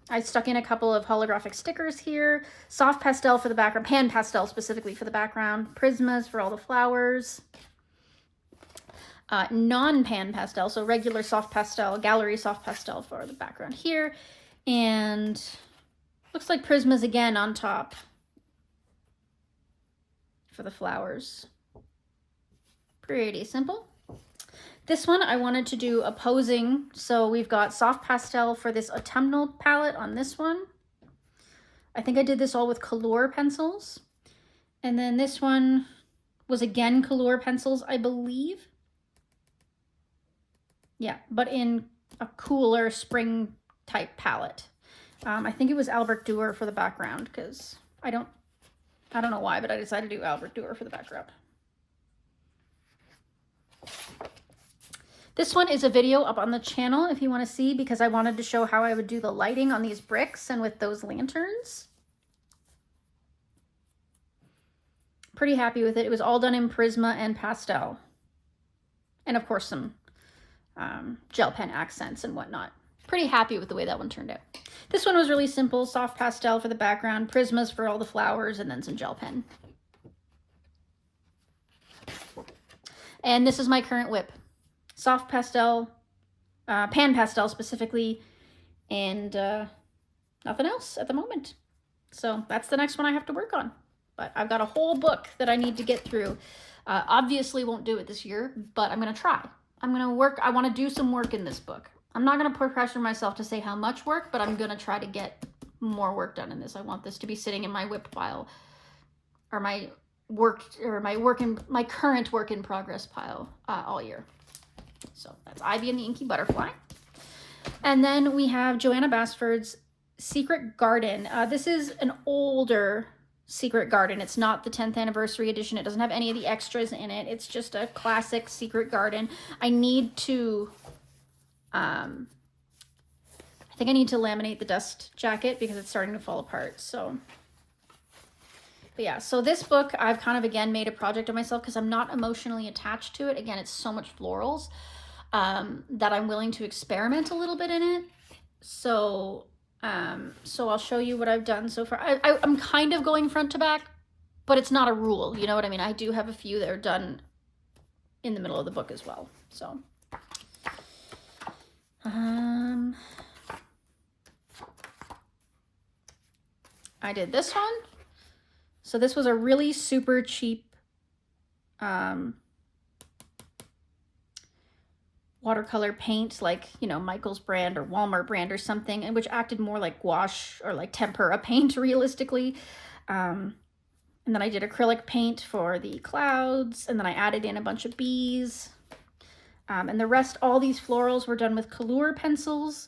I stuck in a couple of holographic stickers here. Soft pastel for the background, pan pastel specifically for the background. Prismas for all the flowers. Non-pan pastel, so regular soft pastel, gallery soft pastel for the background here. And looks like Prismas again on top for the flowers. Pretty simple. This one I wanted to do opposing. So we've got soft pastel for this autumnal palette on this one. I think I did this all with Color pencils. And then this one was again Color pencils, I believe. Yeah, but in a cooler spring type palette. I think it was Albert Durer for the background because I don't know why, but I decided to do Albert Durer for the background. This one is a video up on the channel if you want to see, because I wanted to show how I would do the lighting on these bricks and with those lanterns. Pretty happy with it. It was all done in Prisma and pastel. And of course some gel pen accents and whatnot. Pretty happy with the way that one turned out. This one was really simple, soft pastel for the background, Prismas for all the flowers, and then some gel pen. And this is my current whip. Soft pastel, pan pastel specifically, and nothing else at the moment. So that's the next one I have to work on. But I've got a whole book that I need to get through. Obviously won't do it this year, but I'm going to try. I'm going to work. I want to do some work in this book. I'm not going to put pressure on myself to say how much work, but I'm going to try to get more work done in this. I want this to be sitting in my whip pile, or my current work in progress pile all year. So that's Ivy and the Inky Butterfly. And then we have Joanna Basford's Secret Garden. This is an older Secret Garden. It's not the 10th anniversary edition. It doesn't have any of the extras in it. It's just a classic Secret Garden. I need to, I think I need to laminate the dust jacket because it's starting to fall apart. So, but yeah, so this book I've kind of again made a project of myself because I'm not emotionally attached to it. Again, it's so much florals that I'm willing to experiment a little bit in it. So I'll show you what I've done so far. I'm kind of going front to back, but it's not a rule. You know what I mean? I do have a few that are done in the middle of the book as well. So, I did this one. So this was a really super cheap watercolor paint, like, you know, Michael's brand or Walmart brand or something, and which acted more like gouache or like tempera paint realistically. And then I did acrylic paint for the clouds, and then I added in a bunch of bees. And the rest, all these florals were done with Color pencils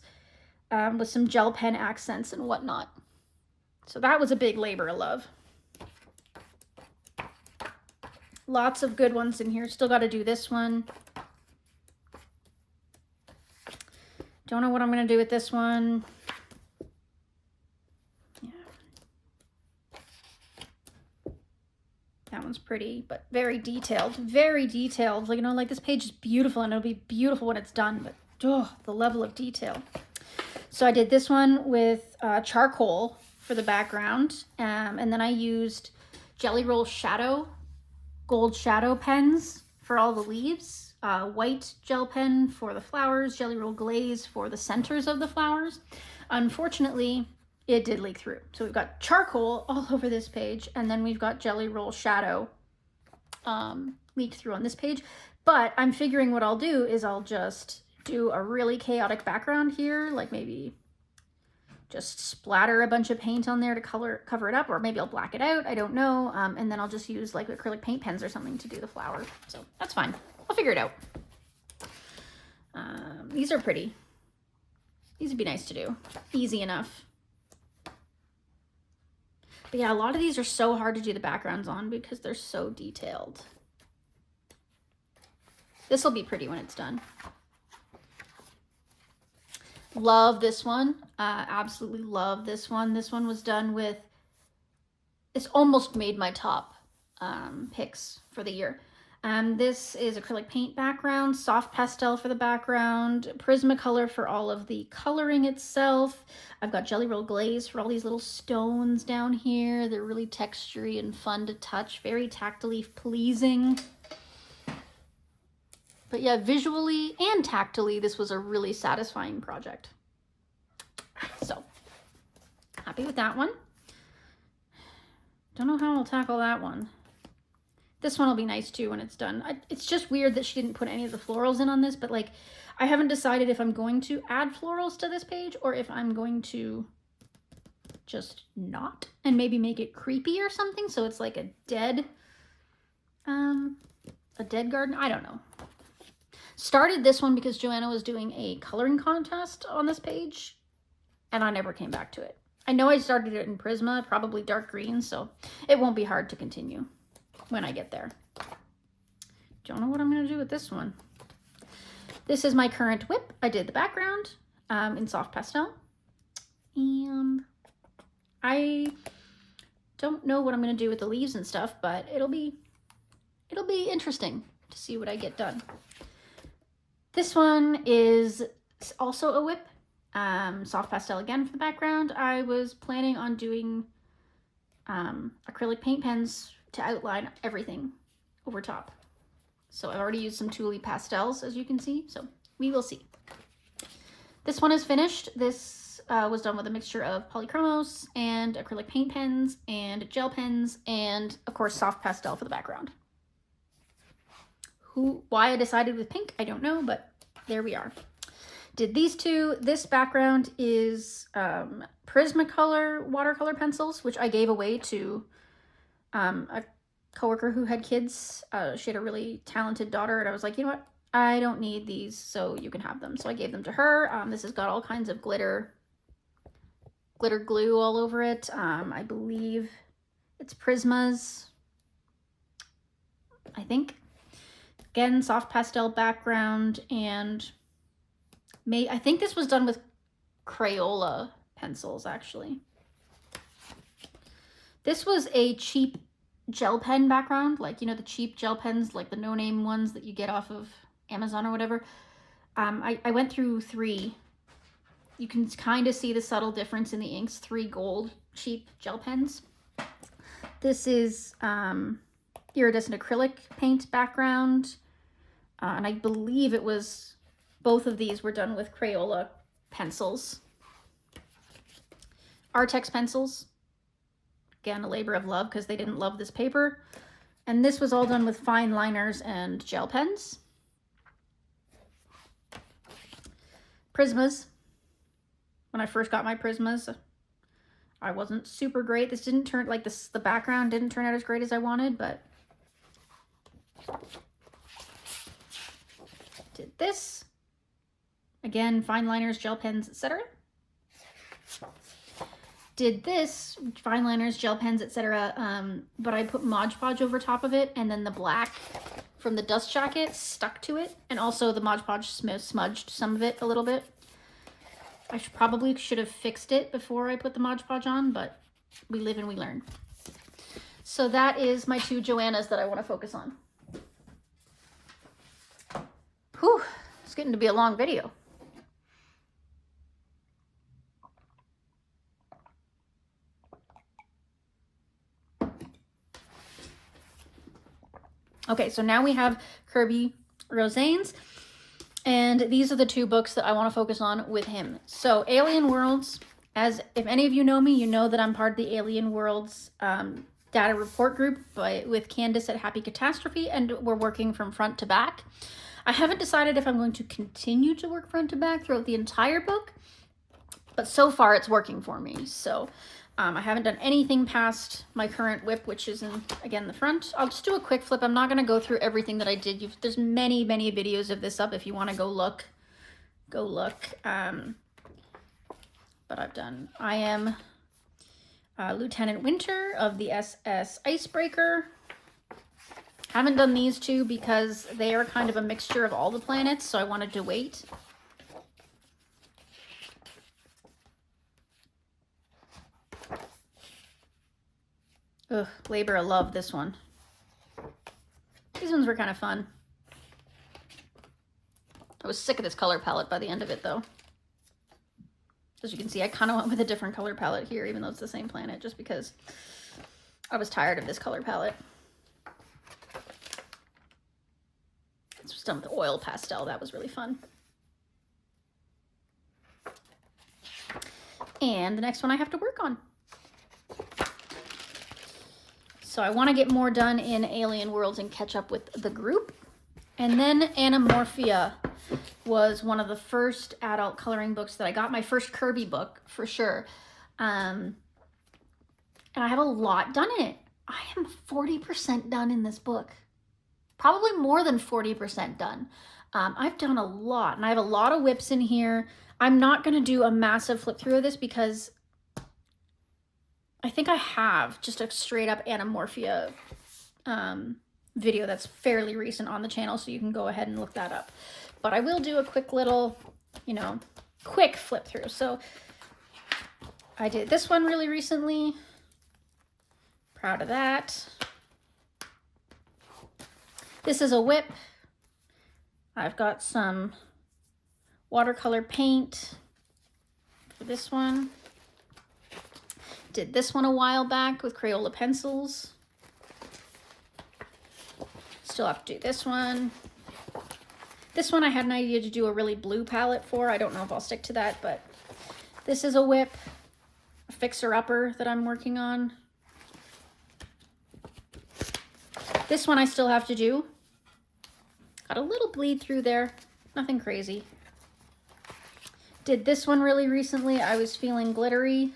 with some gel pen accents and whatnot. So that was a big labor of love. Lots of good ones in here. Still got to do this one. Don't know what I'm going to do with this one. Yeah. That one's pretty, but very detailed. Very detailed. Like, you know, like this page is beautiful and it'll be beautiful when it's done, but the level of detail. So I did this one with charcoal for the background. And then I used Jelly Roll Shadow, gold shadow pens for all the leaves. White gel pen for the flowers, Jelly Roll Glaze for the centers of the flowers. Unfortunately, it did leak through. So we've got charcoal all over this page, and then we've got Jelly Roll Shadow leaked through on this page. But I'm figuring what I'll do is I'll just do a really chaotic background here, like maybe just splatter a bunch of paint on there to cover it up, or maybe I'll black it out, I don't know. And then I'll just use like acrylic paint pens or something to do the flower. So that's fine. I'll figure it out. These are pretty. These would be nice to do. Easy enough. But yeah, a lot of these are so hard to do the backgrounds on because they're so detailed. This will be pretty when it's done. Love this one. Absolutely love this one. This one was done with, it's almost made my top picks for the year. This is acrylic paint background, soft pastel for the background, Prismacolor for all of the coloring itself. I've got Jelly Roll Glaze for all these little stones down here. They're really textury and fun to touch, very tactily pleasing. But yeah, visually and tactily, this was a really satisfying project. So, happy with that one. Don't know how I'll tackle that one. This one will be nice too when it's done. It's just weird that she didn't put any of the florals in on this, but like I haven't decided if I'm going to add florals to this page or if I'm going to just not and maybe make it creepy or something. So it's like a dead garden. I don't know. Started this one because Joanna was doing a coloring contest on this page and I never came back to it. I know I started it in Prisma, probably dark green, so it won't be hard to continue when I get there. Don't know what I'm going to do with this one. This is my current whip. I did the background in soft pastel. And I don't know what I'm going to do with the leaves and stuff, but it'll be interesting to see what I get done. This one is also a whip. Soft pastel again for the background. I was planning on doing acrylic paint pens to outline everything over top. So I've already used some Tule pastels, as you can see, so we will see. This one is finished. This was done with a mixture of polychromos and acrylic paint pens and gel pens and, of course, soft pastel for the background. Why I decided with pink, I don't know, but there we are. Did these two. This background is Prismacolor watercolor pencils, which I gave away to a coworker who had kids. She had a really talented daughter, and I was like, you know what? I don't need these, so you can have them. So I gave them to her. This has got all kinds of glitter glue all over it. I believe it's Prismas, I think. Again, soft pastel background, and I think this was done with Crayola pencils, actually. This was a cheap gel pen background, like, you know, the cheap gel pens, like the no-name ones that you get off of Amazon or whatever. I went through 3. You can kind of see the subtle difference in the inks. 3 gold cheap gel pens. This is iridescent acrylic paint background, and I believe it was... Both of these were done with Crayola pencils. Artex pencils. Again, a labor of love because they didn't love this paper. And this was all done with fine liners and gel pens. Prismas. When I first got my Prismas, I wasn't super great. This didn't turn, like this, the background didn't turn out as great as I wanted, but did this. Again, fine liners, gel pens, etc. Did this, fine liners, gel pens, etc. But I put Mod Podge over top of it, and then the black from the dust jacket stuck to it. And also the Mod Podge smudged some of it a little bit. I probably should have fixed it before I put the Mod Podge on, but we live and we learn. So that is my 2 Joannas that I want to focus on. Whew, it's getting to be a long video. Okay, so now we have Kirby Rosanes, and these are the 2 books that I want to focus on with him. So Alien Worlds, as if any of you know me, you know that I'm part of the Alien Worlds data report group with Candace at Happy Catastrophe, and we're working from front to back. I haven't decided if I'm going to continue to work front to back throughout the entire book, but so far it's working for me. So I haven't done anything past my current whip, which is in, again, the front. I'll just do a quick flip. I'm not going to go through everything that I did. There's many, many videos of this up if you want to go look. But I've done. I am Lieutenant Winter of the SS Icebreaker. Haven't done these 2 because they are kind of a mixture of all the planets, so I wanted to wait. Ugh, labor of love, this one. These ones were kind of fun. I was sick of this color palette by the end of it, though. As you can see, I kind of went with a different color palette here, even though it's the same planet, just because I was tired of this color palette. This was done with oil pastel. That was really fun. And the next one I have to work on. So I want to get more done in Alien Worlds and catch up with the group. And then Animorphia was one of the first adult coloring books that I got. My first Kirby book, for sure. And I have a lot done in it. I am 40% done in this book. Probably more than 40% done. I've done a lot, and I have a lot of whips in here. I'm not going to do a massive flip through of this because I think I have just a straight up Animorphia video that's fairly recent on the channel, so you can go ahead and look that up. But I will do a quick little, you know, quick flip through. So I did this one really recently. Proud of that. This is a whip. I've got some watercolor paint for this one. Did this one a while back with Crayola pencils. Still have to do this one. This one I had an idea to do a really blue palette for. I don't know if I'll stick to that, but this is a whip, a fixer-upper that I'm working on. This one I still have to do. Got a little bleed through there, nothing crazy. Did this one really recently. I was feeling glittery.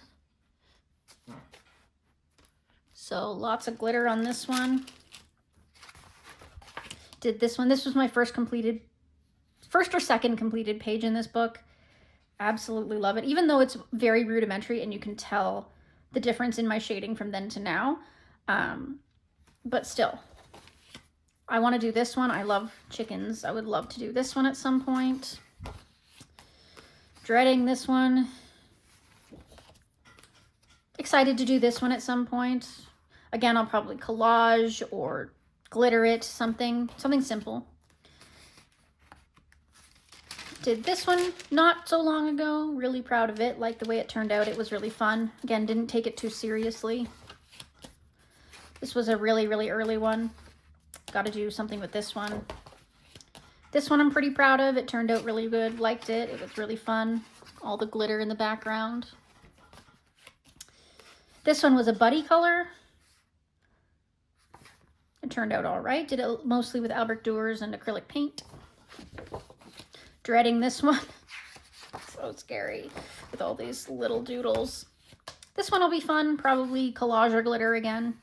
So lots of glitter on this one. Did this one. This was my first or second completed page in this book. Absolutely love it. Even though it's very rudimentary and you can tell the difference in my shading from then to now. But still, I want to do this one. I love chickens. I would love to do this one at some point. Dreading this one. Excited to do this one at some point. Again, I'll probably collage or glitter it, something simple. Did this one not so long ago. Really proud of it. Like the way it turned out. It was really fun. Again, didn't take it too seriously. This was a really, really early one. Got to do something with this one. This one I'm pretty proud of. It turned out really good. Liked it. It was really fun. All the glitter in the background. This one was a buddy color. It turned out all right. Did it mostly with Albert Duers and acrylic paint. Dreading this one. So scary with all these little doodles. This one will be fun. Probably collage or glitter again.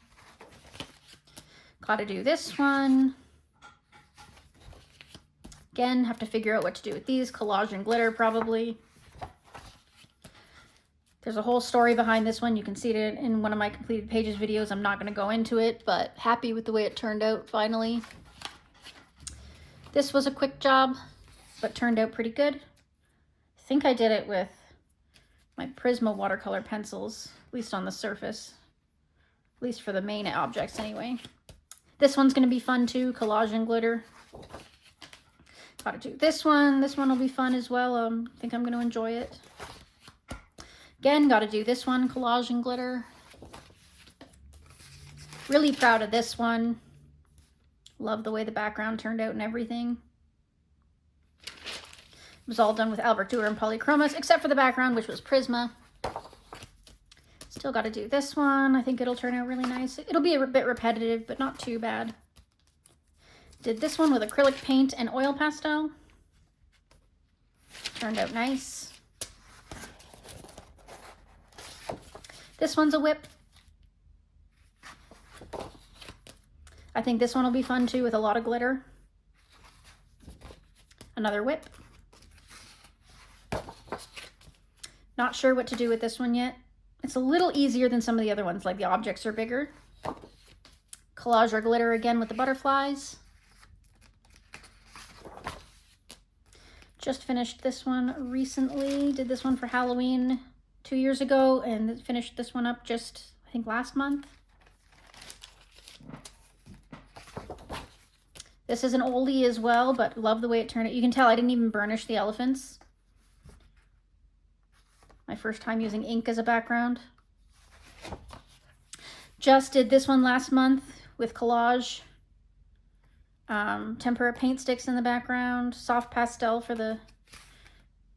Got to do this one. Again, have to figure out what to do with these. Collage and glitter probably. There's a whole story behind this one. You can see it in one of my completed pages videos. I'm not going to go into it, but happy with the way it turned out finally. This was a quick job, but turned out pretty good. I think I did it with my Prisma watercolor pencils, at least on the surface. At least for the main objects anyway. This one's going to be fun too, collage and glitter. Got to do this one. This one will be fun as well. I think I'm going to enjoy it. Again, got to do this one, collage and glitter. Really proud of this one. Love the way the background turned out and everything. It was all done with Albert Durer and Polychromas, except for the background, which was Prisma. Still got to do this one. I think it'll turn out really nice. It'll be a bit repetitive, but not too bad. Did this one with acrylic paint and oil pastel. Turned out nice. This one's a whip. I think this one will be fun too with a lot of glitter. Another whip. Not sure what to do with this one yet. It's a little easier than some of the other ones, like the objects are bigger. Collage or glitter again with the butterflies. Just finished this one recently. Did this one for Halloween 2 years ago and finished this one up just, I think, last month. This is an oldie as well, but love the way it turned out. You can tell I didn't even burnish the elephants. My first time using ink as a background. Just did this one last month with collage. Tempera paint sticks in the background. Soft pastel for the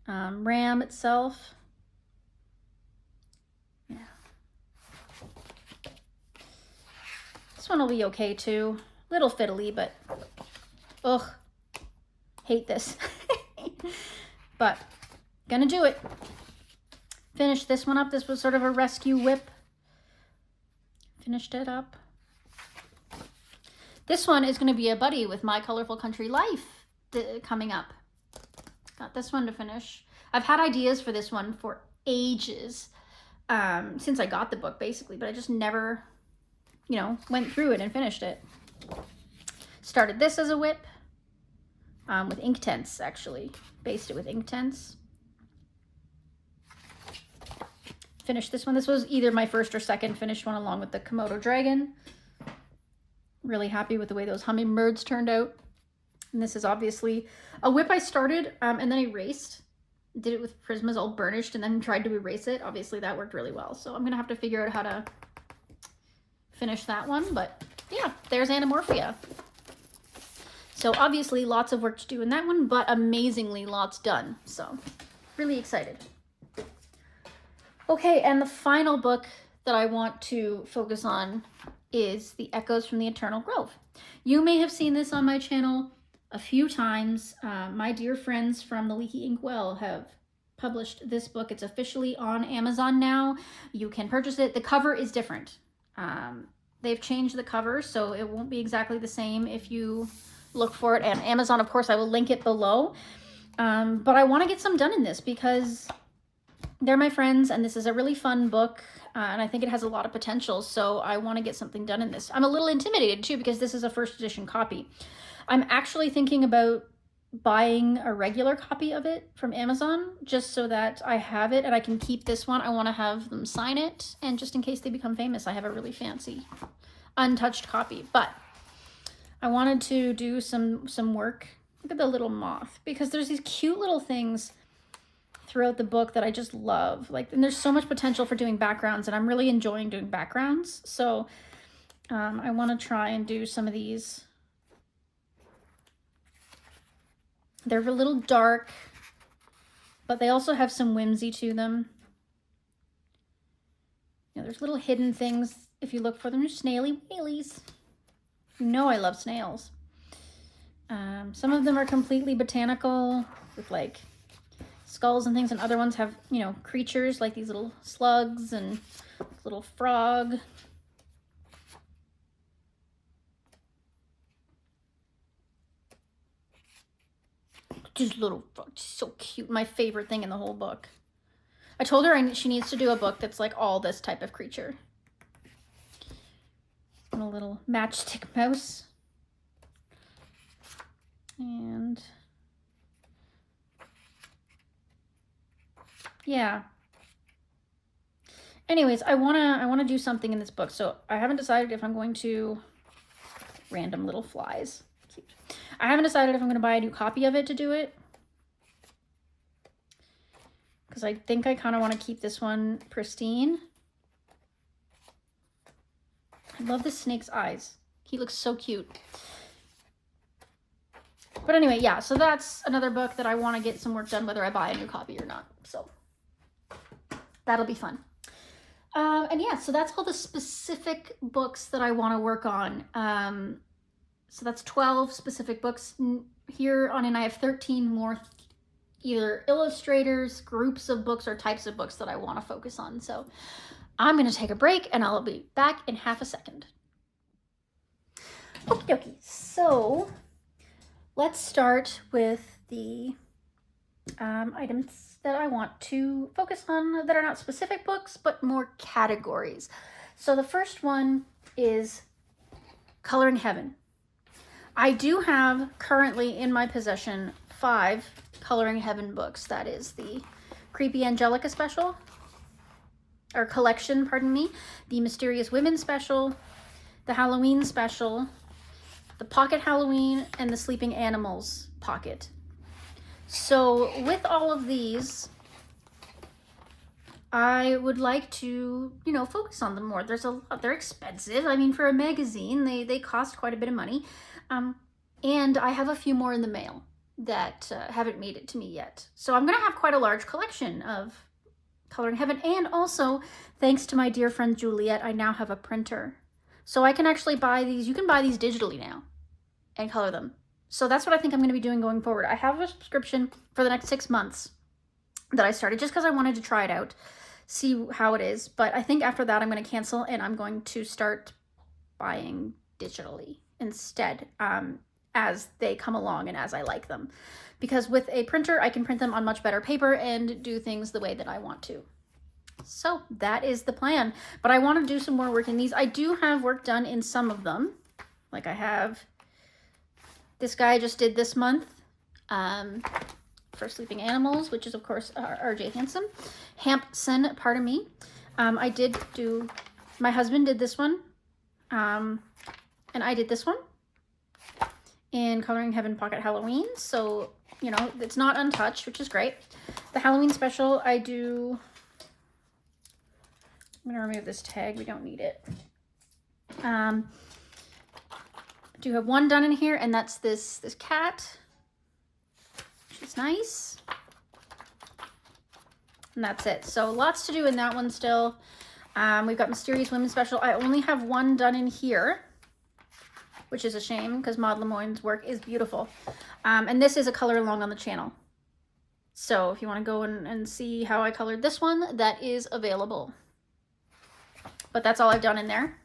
ram itself. This one will be okay too. Little fiddly, but ugh, hate this. But gonna do it. Finish this one up. This was sort of a rescue whip. Finished it up. This one is going to be a buddy with My Colorful Country Life coming up. Got this one to finish. I've had ideas for this one for ages, since I got the book basically, but I just never, you know, went through it and finished it. Started this as a whip with Inktense, actually. Based it with Inktense. Finished this one. This was either my first or second finished one along with the Komodo Dragon. Really happy with the way those hummingbirds turned out. And this is obviously a whip I started and then erased. Did it with Prismas all burnished and then tried to erase it. Obviously that worked really well. So I'm going to have to figure out how to finish that one. But yeah, there's Animorphia. So obviously lots of work to do in that one, but amazingly lots done. So really excited. Okay, and the final book that I want to focus on is The Echoes from the Eternal Grove. You may have seen this on my channel a few times. My dear friends from the Leaky Ink Well have published this book. It's officially on Amazon now. You can purchase it. The cover is different. They've changed the cover, so it won't be exactly the same if you look for it. And Amazon, of course, I will link it below. But I want to get some done in this because they're my friends, and this is a really fun book, and I think it has a lot of potential, so I want to get something done in this. I'm a little intimidated, too, because this is a first edition copy. I'm actually thinking about buying a regular copy of it from Amazon, just so that I have it, and I can keep this one. I want to have them sign it, and just in case they become famous, I have a really fancy, untouched copy. But I wanted to do some work. Look at the little moth, because there's these cute little things throughout the book that I just love. Like, and there's so much potential for doing backgrounds, and I'm really enjoying doing backgrounds. So I want to try and do some of these. They're a little dark, but they also have some whimsy to them. You know, there's little hidden things if you look for them. There's snaily whaleys. You know I love snails. Some of them are completely botanical with like skulls and things, and other ones have, you know, creatures like these little slugs and little frog. This little frog, so cute. My favorite thing in the whole book. I told her she needs to do a book that's like all this type of creature. And a little matchstick mouse. And yeah. Anyways, I wanna do something in this book. So I haven't decided if I'm going to random little flies. Cute. I haven't decided if I'm gonna buy a new copy of it to do it. Because I think I kind of want to keep this one pristine. I love the snake's eyes. He looks so cute. But anyway, yeah, so that's another book that I want to get some work done, whether I buy a new copy or not. So that'll be fun. And yeah, so that's all the specific books that I want to work on. So that's 12 specific books. Here on in, I have 13 more either illustrators, groups of books, or types of books that I want to focus on. So I'm going to take a break, and I'll be back in half a second. Okie dokie. So let's start with the items that I want to focus on that are not specific books, but more categories. So the first one is Coloring Heaven. I do have currently in my possession 5 Coloring Heaven books. That is the Creepy Angelica special, or collection, pardon me, the Mysterious Women special, the Halloween special, the Pocket Halloween, and the Sleeping Animals pocket. So with all of these, I would like to, you know, focus on them more. They're expensive. I mean, for a magazine, they cost quite a bit of money. And I have a few more in the mail that haven't made it to me yet. So I'm going to have quite a large collection of Coloring Heaven. And also, thanks to my dear friend Juliet, I now have a printer. So I can actually buy these. You can buy these digitally now and color them. So that's what I think I'm going to be doing going forward. I have a subscription for the next 6 months that I started just because I wanted to try it out, see how it is. But I think after that I'm going to cancel and I'm going to start buying digitally instead, as they come along and as I like them. Because with a printer, I can print them on much better paper and do things the way that I want to. So that is the plan. But I want to do some more work in these. I do have work done in some of them. Like I have this guy I just did this month for Sleeping Animals, which is of course R.J. Hampson, pardon me. I did do, my husband did this one, and I did this one in Coloring Heaven Pocket Halloween. So, you know, it's not untouched, which is great. The Halloween special, I do, I'm gonna remove this tag, we don't need it. I do have one done in here, and that's this cat, which is nice. And that's it. So lots to do in that one still. We've got Mysterious Women special. I only have one done in here, which is a shame because Maud Lemoyne's work is beautiful. And this is a color along on the channel. So if you want to go and see how I colored this one, that is available. But that's all I've done in there.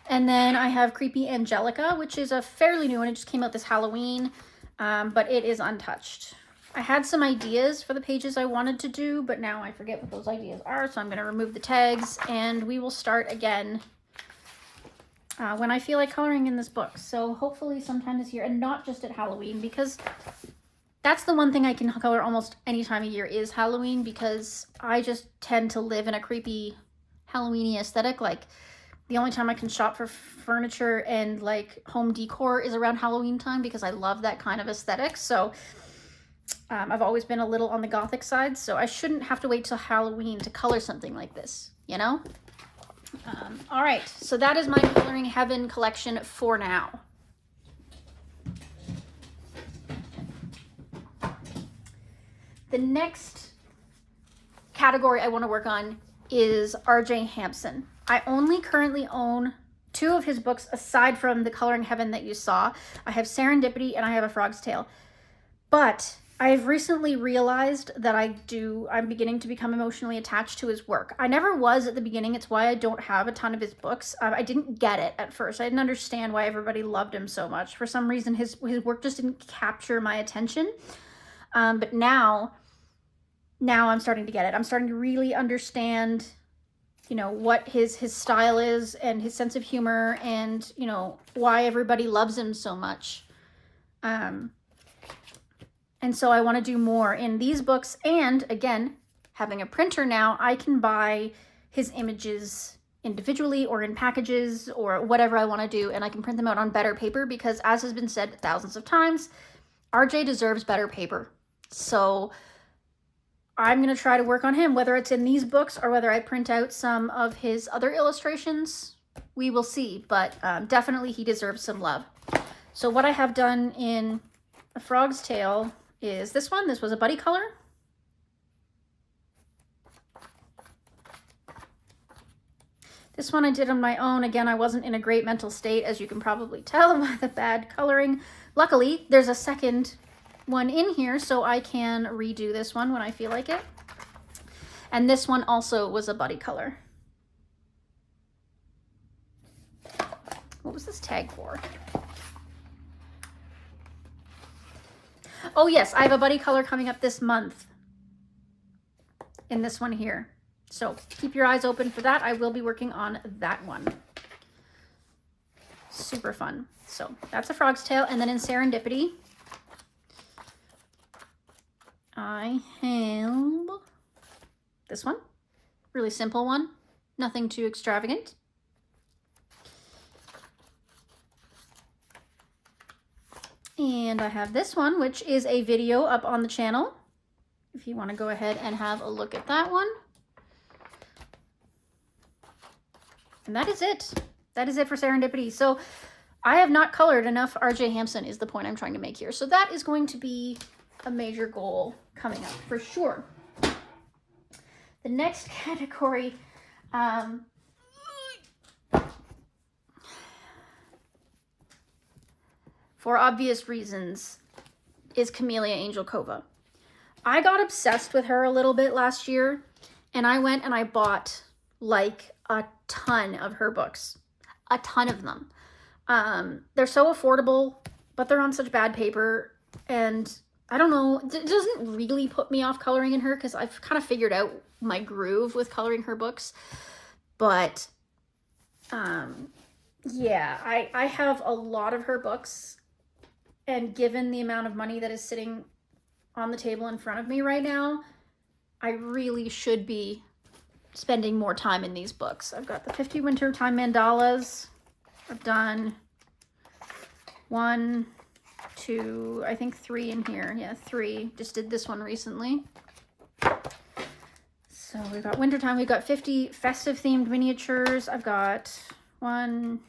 And then I have Creepy Angelica, which is a fairly new one. It just came out this Halloween, but it is untouched. I had some ideas for the pages I wanted to do, but now I forget what those ideas are, so I'm going to remove the tags, and we will start again when I feel like coloring in this book. So hopefully sometime this year, and not just at Halloween, because that's the one thing I can color almost any time of year is Halloween, because I just tend to live in a creepy Halloween-y aesthetic. Like, the only time I can shop for furniture and like home decor is around Halloween time, because I love that kind of aesthetic. So I've always been a little on the gothic side, so I shouldn't have to wait till Halloween to color something like this, you know? All right, so that is my Coloring Heaven collection for now. The next category I want to work on is R.J. Hampson. I only currently own 2 of his books aside from the Coloring Heaven that you saw. I have Serendipity and I have A Frog's Tale. But I've recently realized that I'm beginning to become emotionally attached to his work. I never was at the beginning. It's why I don't have a ton of his books. I didn't get it at first. I didn't understand why everybody loved him so much. For some reason, his work just didn't capture my attention. But now I'm starting to get it. I'm starting to really understand, you know, what his style is and his sense of humor, and, you know, why everybody loves him so much. And so I want to do more in these books. And again, having a printer now, I can buy his images individually or in packages or whatever I want to do. And I can print them out on better paper, because as has been said thousands of times, RJ deserves better paper. So I'm going to try to work on him, whether it's in these books or whether I print out some of his other illustrations. We will see, but definitely he deserves some love. So what I have done in A Frog's Tale is this one. This was a buddy color. This one I did on my own. Again, I wasn't in a great mental state, as you can probably tell by the bad coloring. Luckily, there's a second one in here, so I can redo this one when I feel like it. And this one also was a buddy color. What was this tag for? Oh yes, I have a buddy color coming up this month in this one here. So keep your eyes open for that. I will be working on that one. Super fun. So that's A Frog's Tale. And then in Serendipity, I have this one. Really simple one. Nothing too extravagant. And I have this one, which is a video up on the channel, if you want to go ahead and have a look at that one. And that is it. That is it for Serendipity. So I have not colored enough R.J. Hampson is the point I'm trying to make here. So that is going to be a major goal coming up for sure. The next category, for obvious reasons, is Camellia Angel Cova. I got obsessed with her a little bit last year, and I went and I bought like a ton of her books. A ton of them. They're so affordable, but they're on such bad paper, and I don't know, it doesn't really put me off coloring in her because I've kind of figured out my groove with coloring her books. But yeah, I have a lot of her books, and given the amount of money that is sitting on the table in front of me right now, I really should be spending more time in these books. I've got the 50 Wintertime Mandalas. I've done 1, 2, I think 3 in here. Yeah, 3. Just did this one recently. So we've got Wintertime. We've got 50 festive themed miniatures. I've got 1,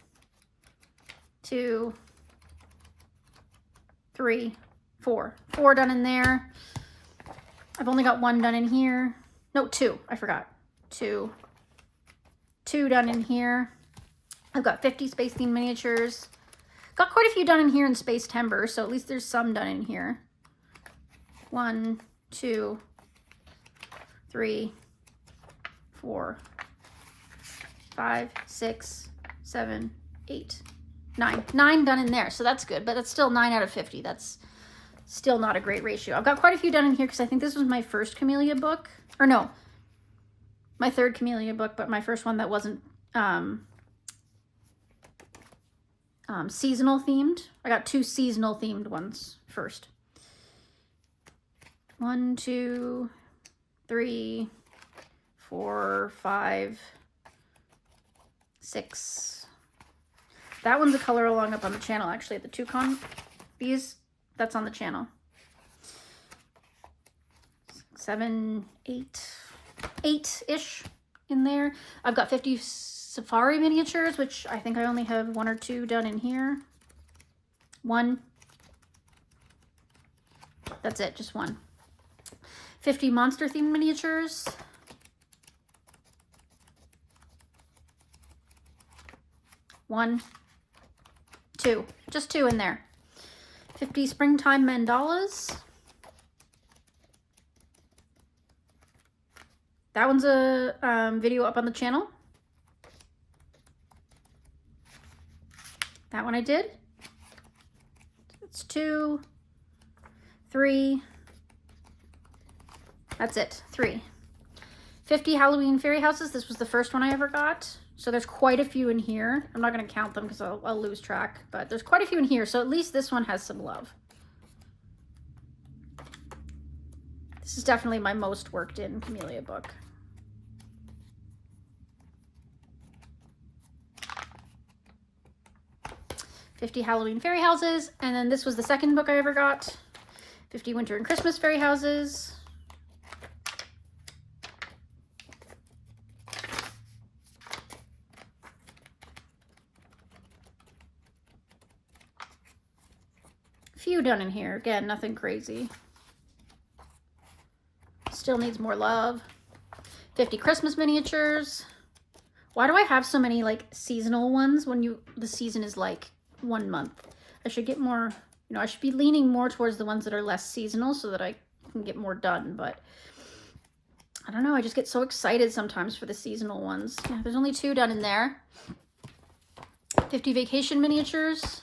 2, 3, 4. 4 done in there. I've only got 1 done in here. No, 2. I forgot. 2 done in here. I've got 50 space themed miniatures. Got quite a few done in here in Space Timber, so at least there's some done in here. 1, 2, 3, 4, 5, 6, 7, 8, 9. 9 done in there, so that's good, but that's still 9 out of 50. That's still not a great ratio. I've got quite a few done in here because I think this was my first Camellia book. Or no, my third Camellia book, but my first one that wasn't seasonal themed. I got 2 seasonal themed ones first. 1, 2, 3, 4, 5, 6. That one's a color along up on the channel, actually, at the Toucan. These, that's on the channel. 7, 8, 8-ish in there. I've got 50 Safari miniatures, which I think I only have 1 or 2 done in here. 1. That's it, just 1. 50 monster themed miniatures. 1, 2, just 2 in there. 50 springtime mandalas. That one's a video up on the channel. That one I did. It's 2, 3. That's it, 3. 50 Halloween fairy houses. This was the first one I ever got. So there's quite a few in here. I'm not going to count them because I'll lose track. But there's quite a few in here. So at least this one has some love. This is definitely my most worked in Camellia book. "50 Halloween fairy houses." And then this was the second book I ever got. 50 winter and Christmas fairy houses. Few done in here. Again, nothing crazy. Still needs more love. 50 Christmas miniatures. Why do I have so many like seasonal ones when the season is like 1 month? I should get more, you know, I should be leaning more towards the ones that are less seasonal so that I can get more done, but I don't know, I just get so excited sometimes for the seasonal ones. Yeah, there's only 2 done in there. 50 vacation miniatures.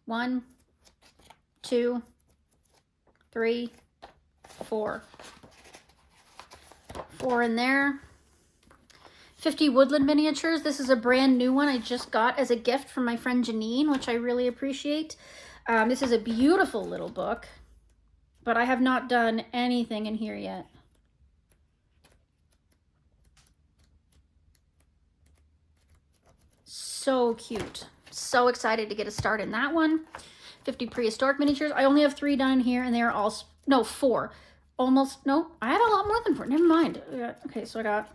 One, 2, 3, 4. 4 in there. 50 woodland miniatures. This is a brand new one I just got as a gift from my friend Janine, which I really appreciate. This is a beautiful little book, but I have not done anything in here yet. So cute. So excited to get a start in that one. 50 prehistoric miniatures. I only have 3 done in here, and they are all, no, 4. Almost, no, I had a lot more than 4. Never mind. Okay, so I got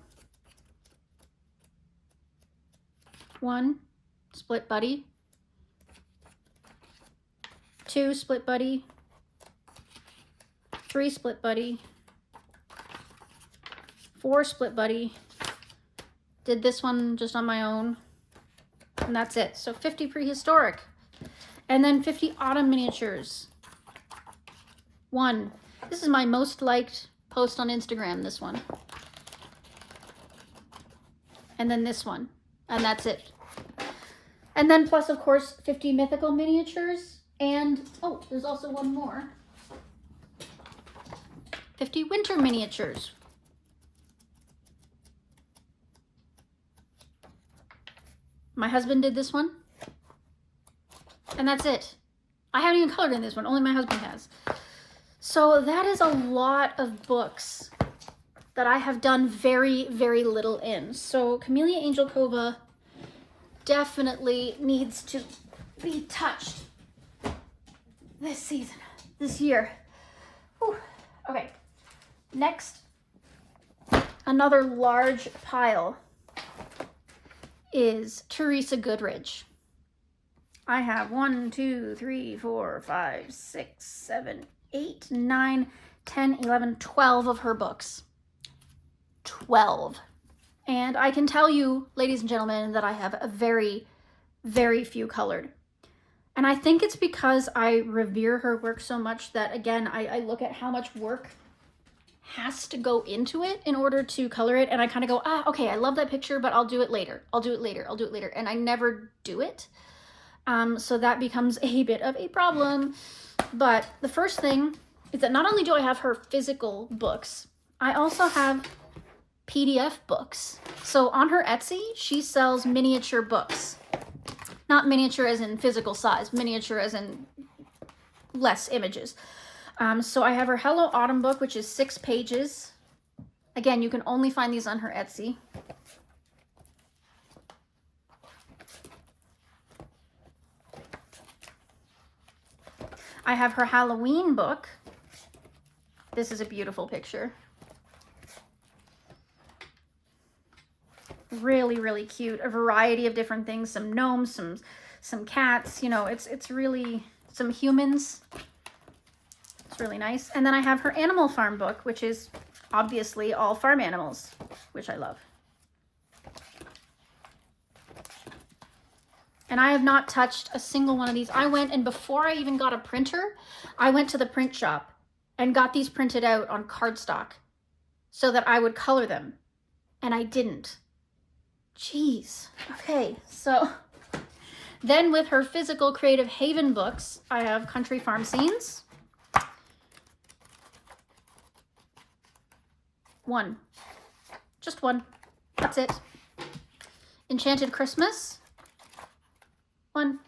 1 split buddy, 2 split buddy, 3 split buddy, 4 split buddy, Did this one just on my own. And that's it. So 50 prehistoric. And then 50 autumn miniatures. 1. This is my most liked post on Instagram, this one. And then this one. And that's it. And then plus, of course, 50 mythical miniatures. And, oh, there's also one more. 50 winter miniatures. My husband did this one. And that's it. I haven't even colored in this one. Only my husband has. So that is a lot of books that I have done very, very little in. So Camellia Angel Cova definitely needs to be touched this season, this year. Whew. Okay, next, another large pile is Teresa Goodridge. I have 1, 2, 3, 4, 5, 6, 7, 8, 9, 10, 11, 12 of her books. 12. And I can tell you, ladies and gentlemen, that I have a very, very few colored. And I think it's because I revere her work so much that, again, I look at how much work has to go into it in order to color it. And I kind of go, okay, I love that picture, but I'll do it later. I'll do it later. I'll do it later. And I never do it. So that becomes a bit of a problem. But the first thing is that not only do I have her physical books, I also have PDF books. So on her Etsy, she sells miniature books. Not miniature as in physical size, miniature as in less images. So I have her Hello Autumn book, which is 6 pages. Again, you can only find these on her Etsy. I have her Halloween book. This is a beautiful picture. Really, really cute. A variety of different things. Some gnomes, some cats. You know, it's really some humans. It's really nice. And then I have her Animal Farm book, which is obviously all farm animals, which I love. And I have not touched a single one of these. I went, and before I even got a printer, I went to the print shop and got these printed out on cardstock so that I would color them. And I didn't. Jeez. Okay, so then with her physical Creative Haven books, I have Country Farm Scenes. 1. Just 1. That's it. Enchanted Christmas. 1.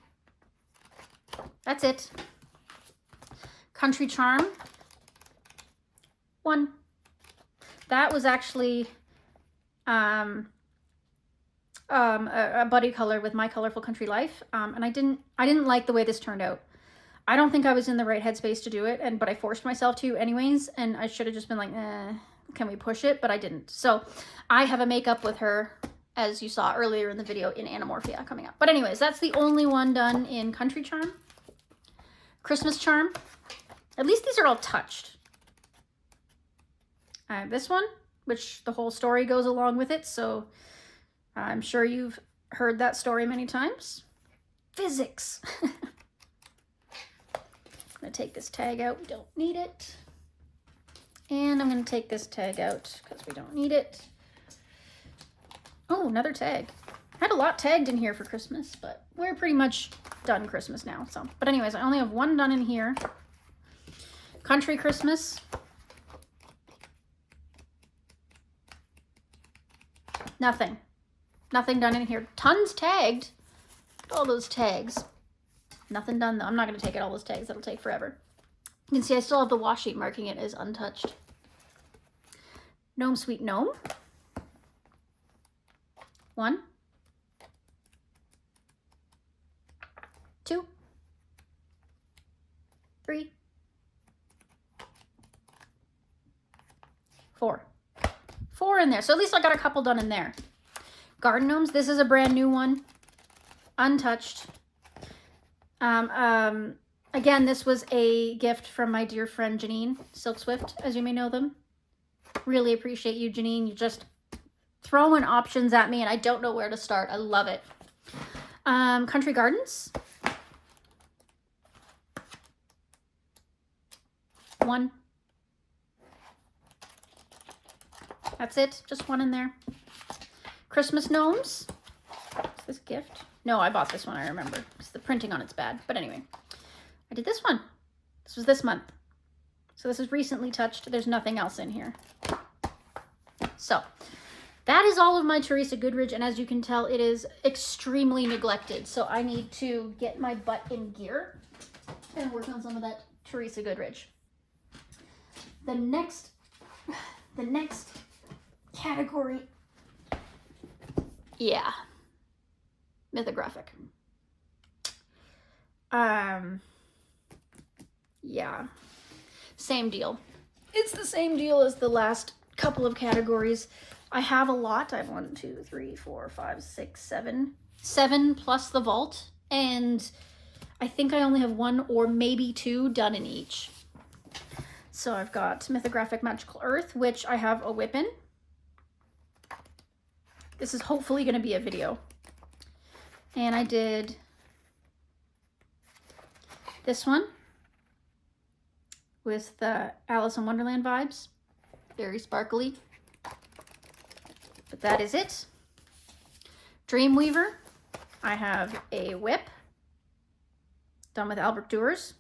That's it. Country Charm. 1. That was actually a buddy color with My Colorful Country Life, and I didn't like the way this turned out. I don't think I was in the right headspace to do it, but I forced myself to anyways, and I should have just been like, can we push it? But I didn't. So I have a makeup with her, as you saw earlier in the video, in Animorphia coming up. But anyways, that's the only one done in Country Charm. Christmas Charm. At least these are all touched. I have this one, which the whole story goes along with it, so I'm sure you've heard that story many times. Physics. I'm going to take this tag out. We don't need it. And I'm going to take this tag out because we don't need it. Oh, another tag. I had a lot tagged in here for Christmas, but we're pretty much done Christmas now. So, but anyways, I only have one done in here. Country Christmas. Nothing. Nothing done in here. Tons tagged. All those tags. Nothing done though. I'm not going to take out all those tags. That'll take forever. You can see I still have the washi sheet marking it as untouched. Gnome Sweet Gnome. 1. 2. 3. 4. 4 in there. So at least I got a couple done in there. Garden Gnomes. This is a brand new one. Untouched. Again, this was a gift from my dear friend Janine, Silk Swift, as you may know them. Really appreciate you, Janine. You just throwing options at me and I don't know where to start. I love it. Country Gardens. 1. That's it. Just 1 in there. Christmas Gnomes. Is this gift? No, I bought this one, I remember. Because the printing on it's bad. But anyway, I did this one. This was this month. So this is recently touched. There's nothing else in here. So that is all of my Teresa Goodridge. And as you can tell, it is extremely neglected. So I need to get my butt in gear and work on some of that Teresa Goodridge. The next category, yeah, mythographic. Yeah, same deal. It's the same deal as the last couple of categories. I have a lot. I have 1, 2, 3, 4, 5, 6, 7. 7 plus the vault, and I think I only have 1 or maybe 2 done in each. So I've got Mythographic Magical Earth, which I have a whip in. This is hopefully going to be a video. And I did this one with the Alice in Wonderland vibes. Very sparkly. But that is it. Dreamweaver. I have a whip done with Albert Duers.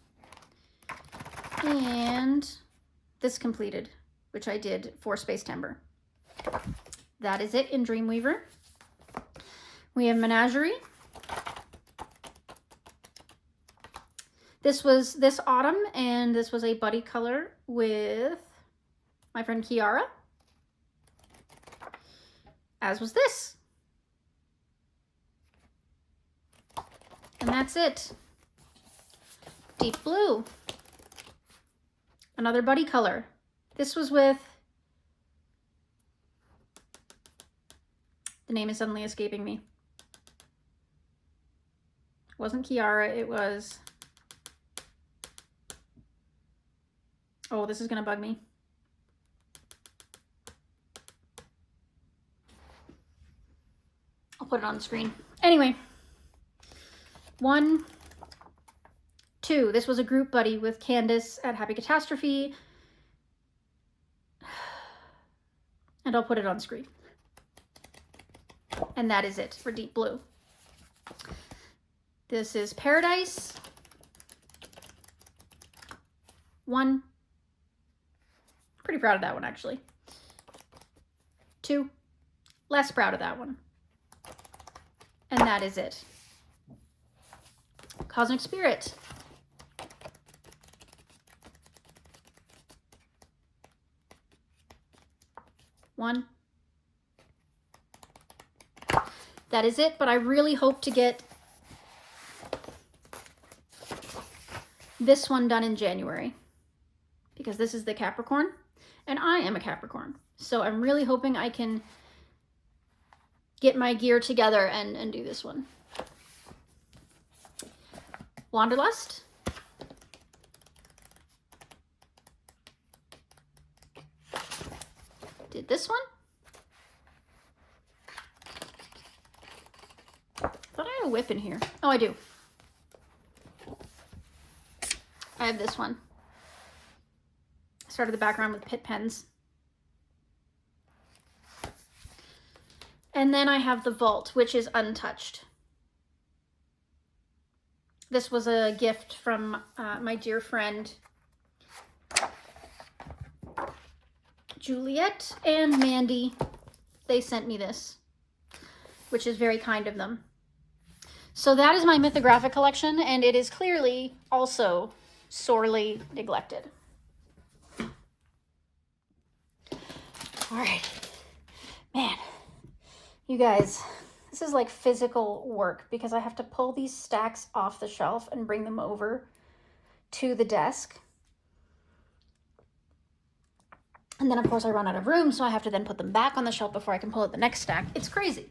And this completed, which I did for Space Timber. That is it in Dreamweaver. We have Menagerie. This was this autumn, and this was a buddy color with my friend Kiara. As was this. And that's it. Deep Blue. Another buddy color. This was with, the name is suddenly escaping me. It wasn't Kiara, it was, oh, this is gonna bug me. I'll put it on the screen. Anyway, 1, 2. This was a group buddy with Candace at Happy Catastrophe. And I'll put it on screen. And that is it for Deep Blue. This is Paradise. 1. Pretty proud of that one, actually. 2. Less proud of that one. And that is it. Cosmic Spirit. 1. That is it, but I really hope to get this one done in January because this is the Capricorn and I am a Capricorn. So I'm really hoping I can get my gear together and do this one. Wanderlust. Did this one. I thought I had a whip in here. Oh, I do. I have this one. I started the background with Pit Pens. And then I have the Vault, which is untouched. This was a gift from my dear friend Juliet and Mandy. They sent me this, which is very kind of them. So that is my mythographic collection, and it is clearly also sorely neglected. All right, man, you guys, this is like physical work because I have to pull these stacks off the shelf and bring them over to the desk. And then of course I run out of room, so I have to then put them back on the shelf before I can pull out the next stack. It's crazy.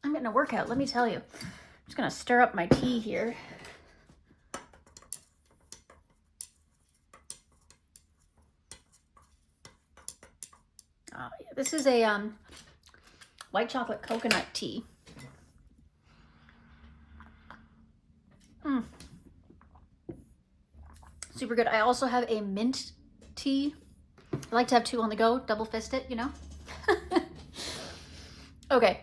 I'm getting a workout, let me tell you. I'm just gonna stir up my tea here. Oh, yeah. This is a white chocolate coconut tea. Super good. I also have a mint tea. I like to have 2 on the go, double fist it, you know? Okay,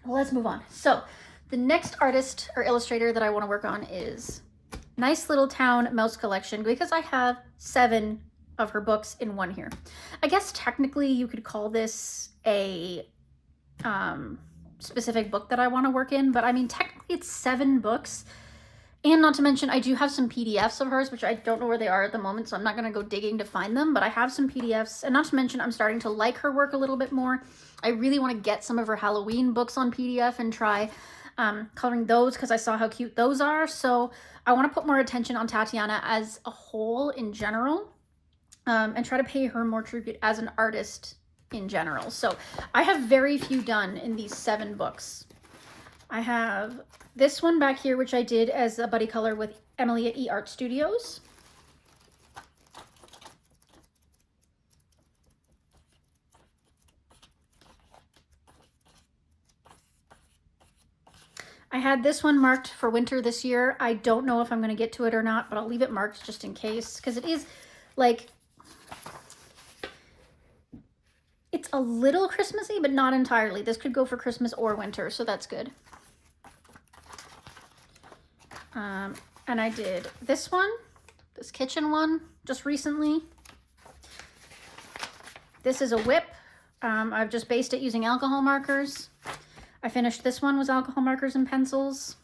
well, let's move on. So the next artist or illustrator that I want to work on is Nice Little Town Mouse Collection, because I have 7 of her books in one here. I guess technically you could call this a specific book that I want to work in, but I mean, technically it's 7 books. And not to mention, I do have some PDFs of hers, which I don't know where they are at the moment, so I'm not going to go digging to find them, but I have some PDFs. And not to mention, I'm starting to like her work a little bit more. I really want to get some of her Halloween books on PDF and try coloring those, because I saw how cute those are. So I want to put more attention on Tatiana as a whole in general, and try to pay her more tribute as an artist in general. So I have very few done in these 7 books. I have this one back here, which I did as a buddy color with Emily at Art Studios. I had this one marked for winter this year. I don't know if I'm going to get to it or not, but I'll leave it marked just in case, because it is like, it's a little Christmassy, but not entirely. This could go for Christmas or winter, so that's good. And I did this one, this kitchen one, just recently. This is a whip. I've just based it using alcohol markers. I finished this one with alcohol markers and pencils.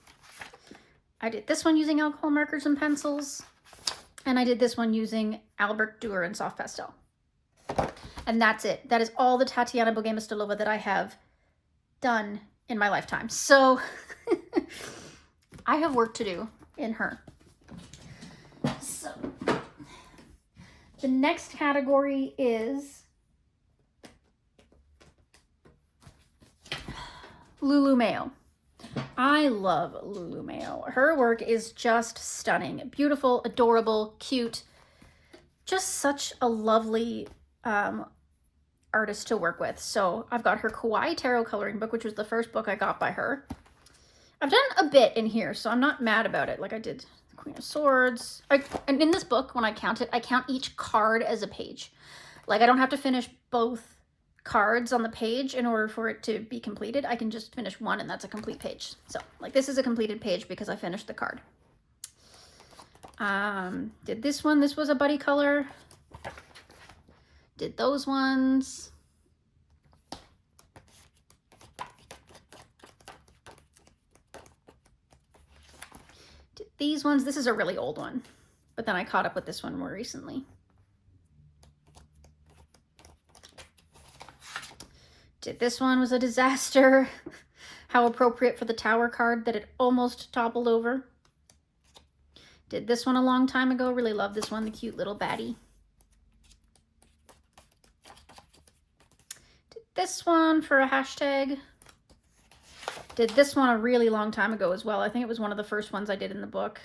I did this one using alcohol markers and pencils. And I did this one using Albert Dürer and soft pastel. And that's it. That is all the Tatiana Bogema-Stylova that I have done in my lifetime. So I have work to do in her. So the next category is Lulu Mayo. I love Lulu Mayo. Her work is just stunning. Beautiful, adorable, cute. Just such a lovely artist to work with. So I've got her Kawaii Tarot coloring book, which was the first book I got by her. I've done a bit in here, so I'm not mad about it. Like I did Queen of Swords. And in this book, when I count it, I count each card as a page. Like I don't have to finish both cards on the page in order for it to be completed. I can just finish one and that's a complete page. So like this is a completed page because I finished the card. Did this one. This was a buddy color. Did those ones. Did these ones. This is a really old one, but then I caught up with this one more recently. Did this one. Was a disaster. How appropriate for the tower card that it almost toppled over. Did this one a long time ago. Really love this one, the cute little baddie. Did this one for a hashtag. Did this one a really long time ago as well. I think it was one of the first ones I did in the book.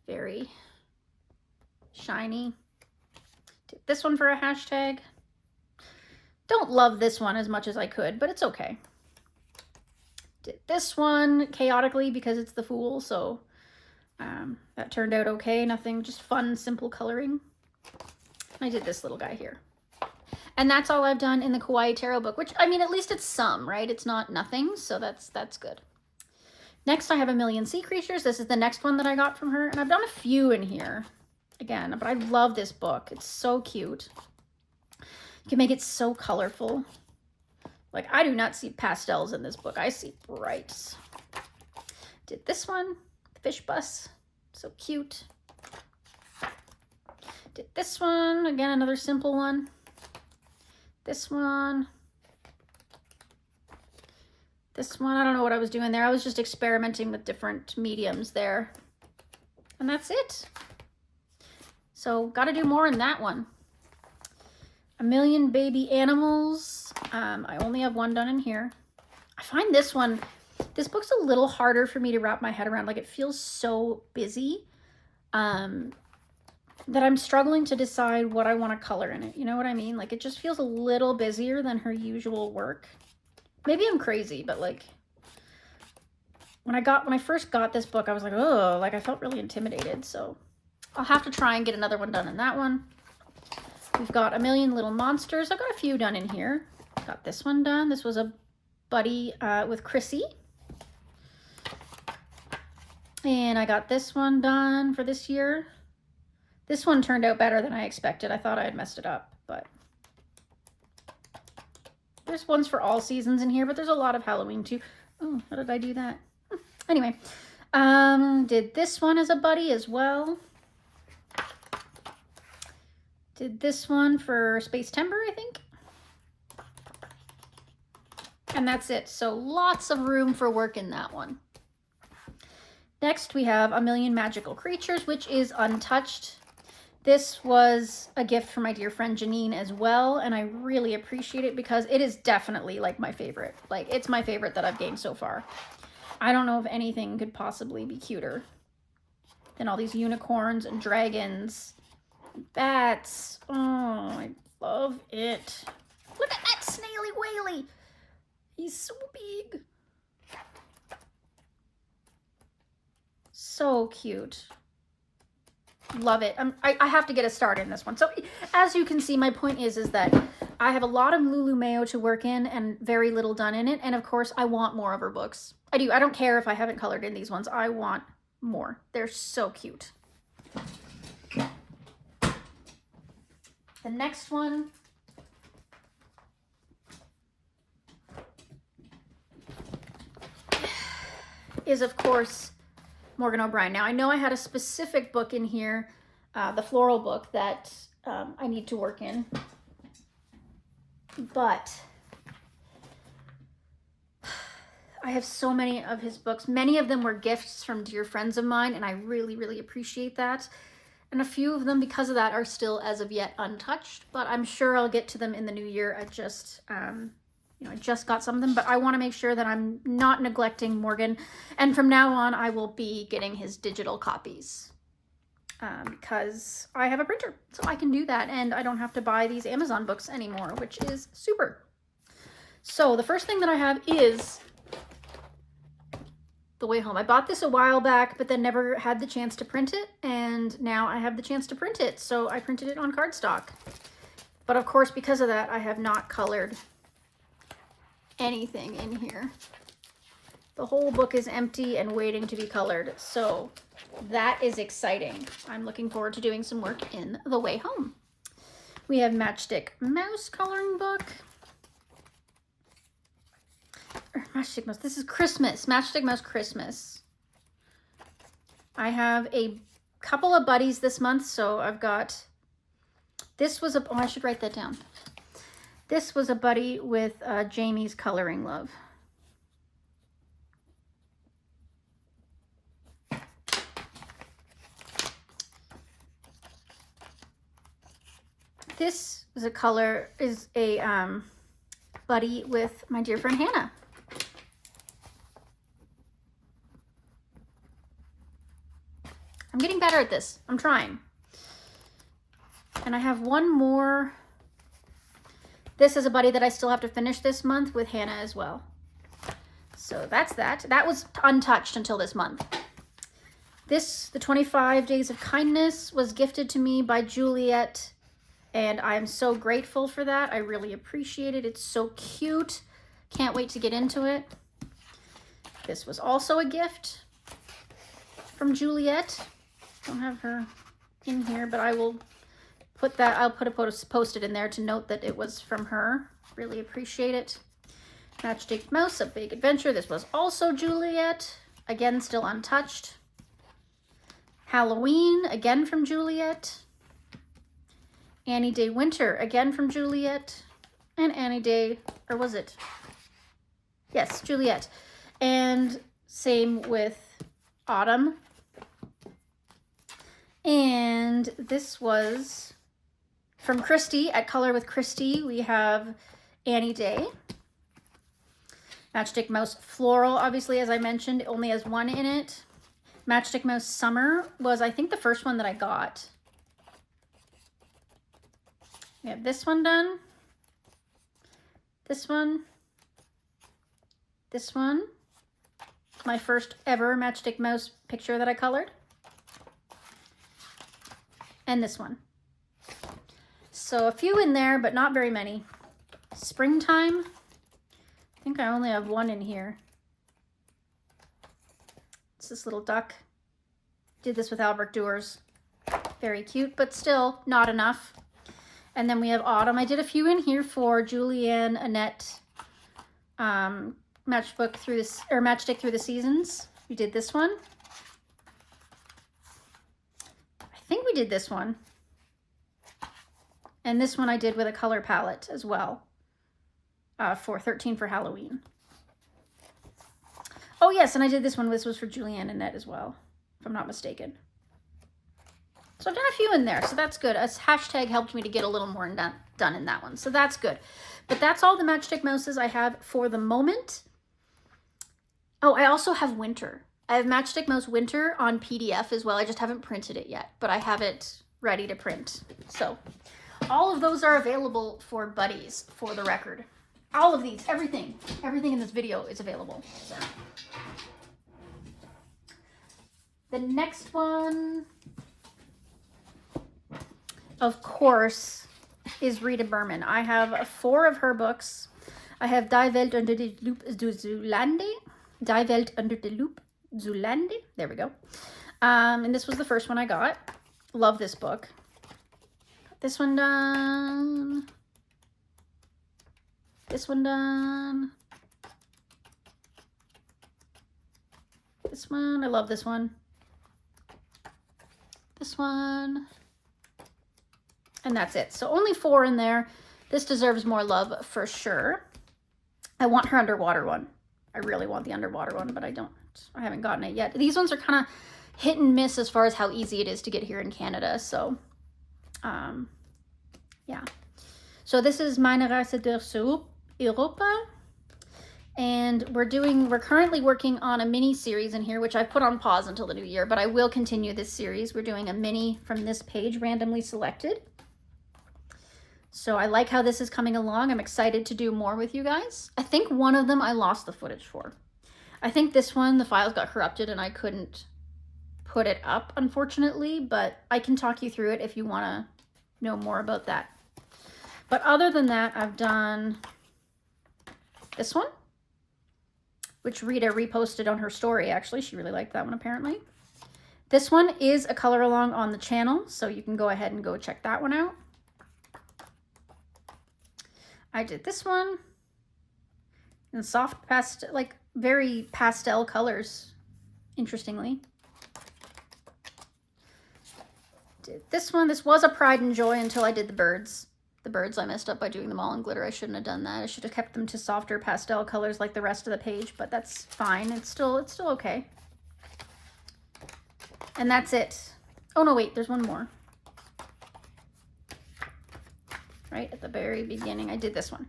Very shiny. Did this one for a hashtag. Don't love this one as much as I could, but it's okay. Did this one chaotically because it's the Fool, so that turned out okay. Nothing, just fun, simple coloring. I did this little guy here. And that's all I've done in the Kawaii Tarot book, which, I mean, at least it's some, right? It's not nothing, so that's good. Next, I have A Million Sea Creatures. This is the next one that I got from her, and I've done a few in here, again, but I love this book. It's so cute. You can make it so colorful. Like, I do not see pastels in this book. I see brights. Did this one, Fish Bus. So cute. Did this one, again, another simple one. This one. This one, I don't know what I was doing there. I was just experimenting with different mediums there. And that's it. So, got to do more in that one. A Million Baby Animals. I only have one done in here. I find this one, this book's a little harder for me to wrap my head around. Like, it feels so busy. that I'm struggling to decide what I want to color in it. You know what I mean? Like, it just feels a little busier than her usual work. Maybe I'm crazy, but like, when I first got this book, I was like, oh, like I felt really intimidated. So I'll have to try and get another one done in that one. We've got A Million Little Monsters. I've got a few done in here. Got this one done. This was a buddy with Chrissy. And I got this one done for this year. This one turned out better than I expected. I thought I had messed it up, but there's ones for all seasons in here, but there's a lot of Halloween too. Oh, how did I do that? Anyway, did this one as a buddy as well. Did this one for Space Timber, I think. And that's it. So lots of room for work in that one. Next, we have A Million Magical Creatures, which is untouched. This was a gift from my dear friend Janine as well, and I really appreciate it because it is definitely like my favorite. Like, it's my favorite that I've gained so far. I don't know if anything could possibly be cuter than all these unicorns and dragons, bats. Oh, I love it. Look at that snaily whaley. He's so big. So cute. Love it. I have to get a start in this one. So as you can see, my point is that I have a lot of Lulu Mayo to work in and very little done in it. And of course, I want more of her books. I do. I don't care if I haven't colored in these ones. I want more. They're so cute. The next one is, of course, Morgan O'Brien. Now, I know I had a specific book in here, the floral book, that I need to work in. But I have so many of his books. Many of them were gifts from dear friends of mine, and I really, really appreciate that. And a few of them, because of that, are still, as of yet, untouched. But I'm sure I'll get to them in the new year. I just got some of them, but I want to make sure that I'm not neglecting Morgan. And from now on, I will be getting his digital copies because I have a printer, so I can do that. And I don't have to buy these Amazon books anymore, which is super. So the first thing that I have is The Way Home. I bought this a while back, but then never had the chance to print it. And now I have the chance to print it. So I printed it on cardstock. But of course, because of that, I have not colored anything in here. The whole book is empty and waiting to be colored, so that is exciting. I'm looking forward to doing some work in The Way Home. We have Matchstick Mouse coloring book. Matchstick Mouse, this is Christmas. Matchstick Mouse Christmas. I have a couple of buddies this month, so I've got, this was a, oh, I should write that down. This was a buddy with Jamie's Coloring Love. This is a buddy with my dear friend Hannah. I'm getting better at this. I'm trying. And I have one more. This is a buddy that I still have to finish this month with Hannah as well. So that's that. That was untouched until this month. This, The 25 Days of Kindness, was gifted to me by Juliet, and I'm so grateful for that. I really appreciate it. It's so cute. Can't wait to get into it. This was also a gift from Juliet. Don't have her in here, but I will put that, I'll put a post-it in there to note that it was from her. Really appreciate it. Matchstick Mouse, A Big Adventure. This was also Juliet. Again, still untouched. Halloween, again from Juliet. Annie Day Winter, again from Juliet. And Annie Day, or was it? Yes, Juliet. And same with Autumn. And this was from Christy at Color with Christy. We have Annie Day. Matchstick Mouse Floral, obviously, as I mentioned, only has one in it. Matchstick Mouse Summer was, I think, the first one that I got. We have this one done. This one. This one. My first ever Matchstick Mouse picture that I colored. And this one. So a few in there, but not very many. Springtime. I think I only have one in here. It's this little duck. Did this with Albrecht Dürer. Very cute, but still not enough. And then we have autumn. I did a few in here for Julianne Annette Matchstick Through the Seasons. We did this one. I think we did this one. And this one I did with a color palette as well for 13 for Halloween. Oh yes, and I did this one. This was for Julianne Annette as well, if I'm not mistaken. So I've done a few in there, so that's good. A hashtag helped me to get a little more done in that one, so that's good. But that's all the Matchstick Mouses I have for the moment. Oh, I also have Winter. I have Matchstick Mouse Winter on PDF as well. I just haven't printed it yet, but I have it ready to print. So all of those are available for buddies, for the record. All of these, everything in this video is available. So. The next one, of course, is Rita Berman. I have 4 of her books. I have Die Welt unter der Lupe du Zulande. Die Welt unter der Lupe Zulande. There we go. And this was the first one I got. Love this book. This one done. This one done. This one. I love this one. This one. And that's it. So only 4 in there. This deserves more love for sure. I want her underwater one. I really want the underwater one, but I haven't gotten it yet. These ones are kind of hit and miss as far as how easy it is to get here in Canada. So, yeah. So this is Meine Reise durch Europa. And we're currently working on a mini series in here, which I put on pause until the new year, but I will continue this series. We're doing a mini from this page, randomly selected. So I like how this is coming along. I'm excited to do more with you guys. I think one of them I lost the footage for. I think this one, the files got corrupted and I couldn't put it up, unfortunately, but I can talk you through it if you want to know more about that. But other than that, I've done this one, which Rita reposted on her story, actually. She really liked that one, apparently. This one is a color along on the channel, so you can go ahead and go check that one out. I did this one in soft pastel, like very pastel colors, interestingly. Did this one. This was a pride and joy until I did the birds. The birds I messed up by doing them all in glitter. I shouldn't have done that. I should have kept them to softer pastel colors like the rest of the page, but that's fine. It's still okay. And that's it. Oh no, wait, there's one more. Right at the very beginning, I did this one.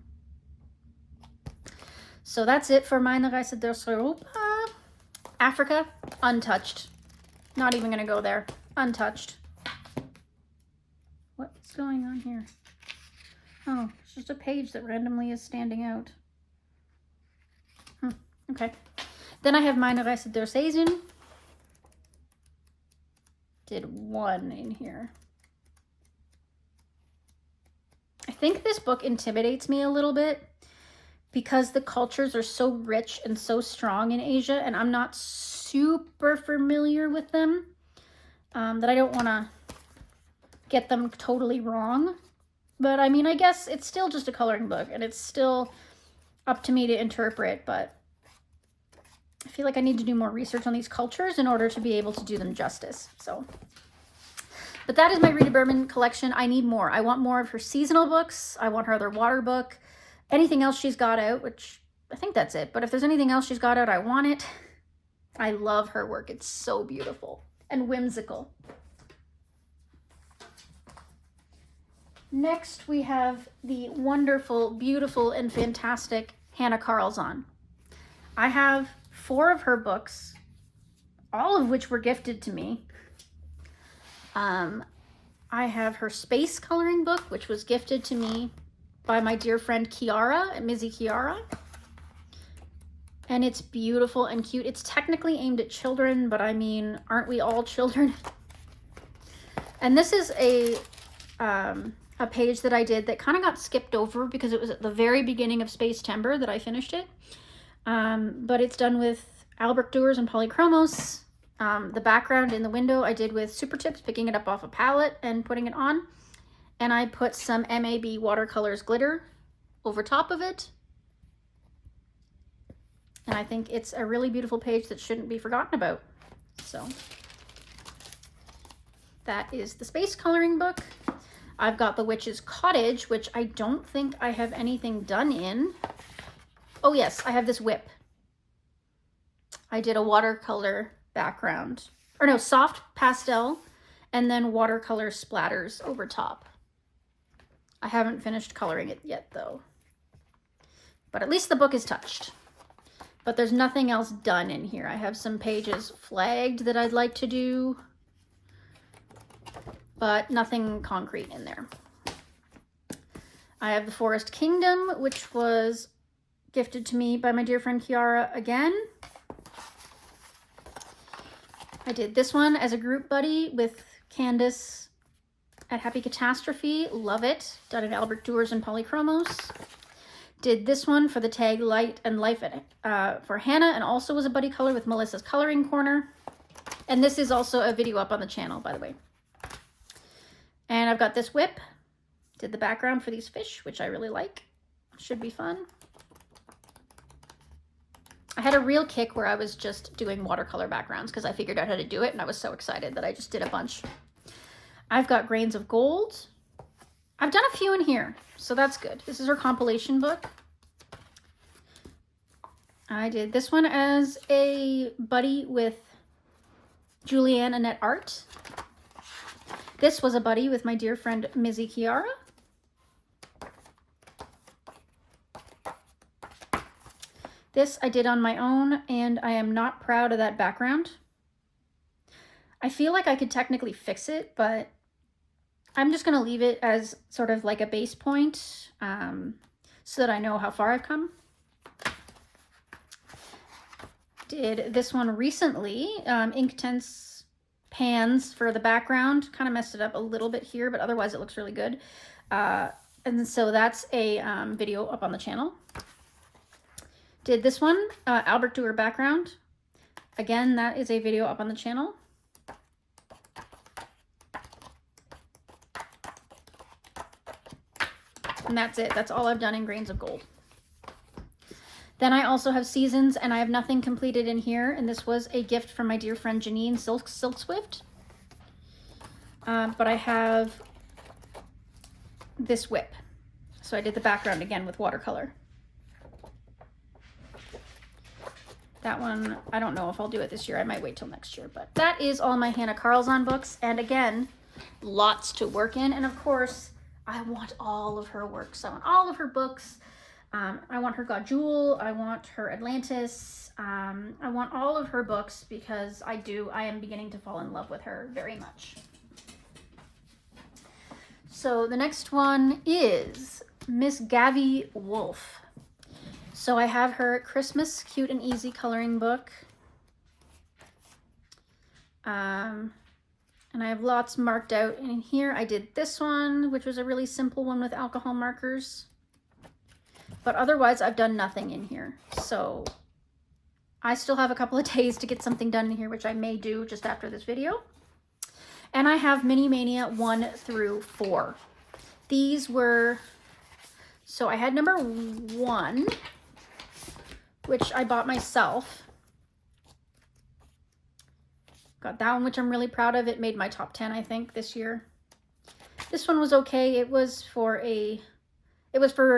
So that's it for Meine Reise durch Europa. Africa, untouched. Not even gonna go there. Untouched. What's going on here? Oh, it's just a page that randomly is standing out. Okay. Then I have Meine Reise durch Asien. Did 1 in here. I think this book intimidates me a little bit because the cultures are so rich and so strong in Asia, and I'm not super familiar with them, that I don't want to get them totally wrong. But I mean, I guess it's still just a coloring book, and it's still up to me to interpret, but I feel like I need to do more research on these cultures in order to be able to do them justice. So, but that is my Rita Berman collection. I need more. I want more of her seasonal books. I want her other water book. Anything else she's got out, which I think that's it. But if there's anything else she's got out, I want it. I love her work. It's so beautiful and whimsical. Next, we have the wonderful, beautiful, and fantastic Hannah Carlzon. I have 4 of her books, all of which were gifted to me. I have her space coloring book, which was gifted to me by my dear friend Kiara, Mizzy Kiara. And it's beautiful and cute. It's technically aimed at children, but I mean, aren't we all children? And this is a page that I did that kind of got skipped over because it was at the very beginning of Space Timber that I finished it. But it's done with Albrecht Dürer and Polychromos. The background in the window I did with Super Tips, picking it up off a palette and putting it on. And I put some MAB Watercolors glitter over top of it. And I think it's a really beautiful page that shouldn't be forgotten about. So that is the space coloring book. I've got the Witch's Cottage, which I don't think I have anything done in. Oh yes, I have this whip. I did a watercolor background, or no, soft pastel, and then watercolor splatters over top. I haven't finished coloring it yet though, but at least the book is touched. But there's nothing else done in here. I have some pages flagged that I'd like to do, but nothing concrete in there. I have the Forest Kingdom, which was gifted to me by my dear friend Kiara again. I did this one as a group buddy with Candace at Happy Catastrophe. Love it. Done at Albrecht Dürer and Polychromos. Did this one for the tag Light and Life for Hannah, and also was a buddy color with Melissa's Coloring Corner. And this is also a video up on the channel, by the way. And I've got this whip. Did the background for these fish, which I really like. Should be fun. I had a real kick where I was just doing watercolor backgrounds because I figured out how to do it, and I was so excited that I just did a bunch. I've got Grains of Gold. I've done a few in here, so that's good. This is her compilation book. I did this one as a buddy with Julianne Annette Art. This was a buddy with my dear friend Mizzy Kiara. This I did on my own, and I am not proud of that background. I feel like I could technically fix it, but I'm just going to leave it as sort of like a base point so that I know how far I've come. Did this one recently, Inktense pans for the background. Kind of messed it up a little bit here, but otherwise it looks really good. And so that's a video up on the channel. Did this one, Albrecht Dürer background. Again, that is a video up on the channel. And that's it. That's all I've done in Grains of Gold. Then I also have Seasons, and I have nothing completed in here. And this was a gift from my dear friend Janine Silkswift. But I have this whip. So I did the background again with watercolor. That one, I don't know if I'll do it this year. I might wait till next year. But that is all my Hannah Carlzon books. And again, lots to work in. And of course, I want all of her works. I want all of her books. I want her Gajul. I want her Atlantis. I want all of her books because I am beginning to fall in love with her very much. So the next one is Miss Gavi Wolf. So I have her Christmas Cute and Easy coloring book. And I have lots marked out in here. I did this one, which was a really simple one with alcohol markers. But otherwise, I've done nothing in here. So I still have a couple of days to get something done in here, which I may do just after this video. And I have Mini Mania 1 through 4. These were, so I had number 1, which I bought myself. Got that one, which I'm really proud of. It made my top 10, I think, this year. This one was okay. It was for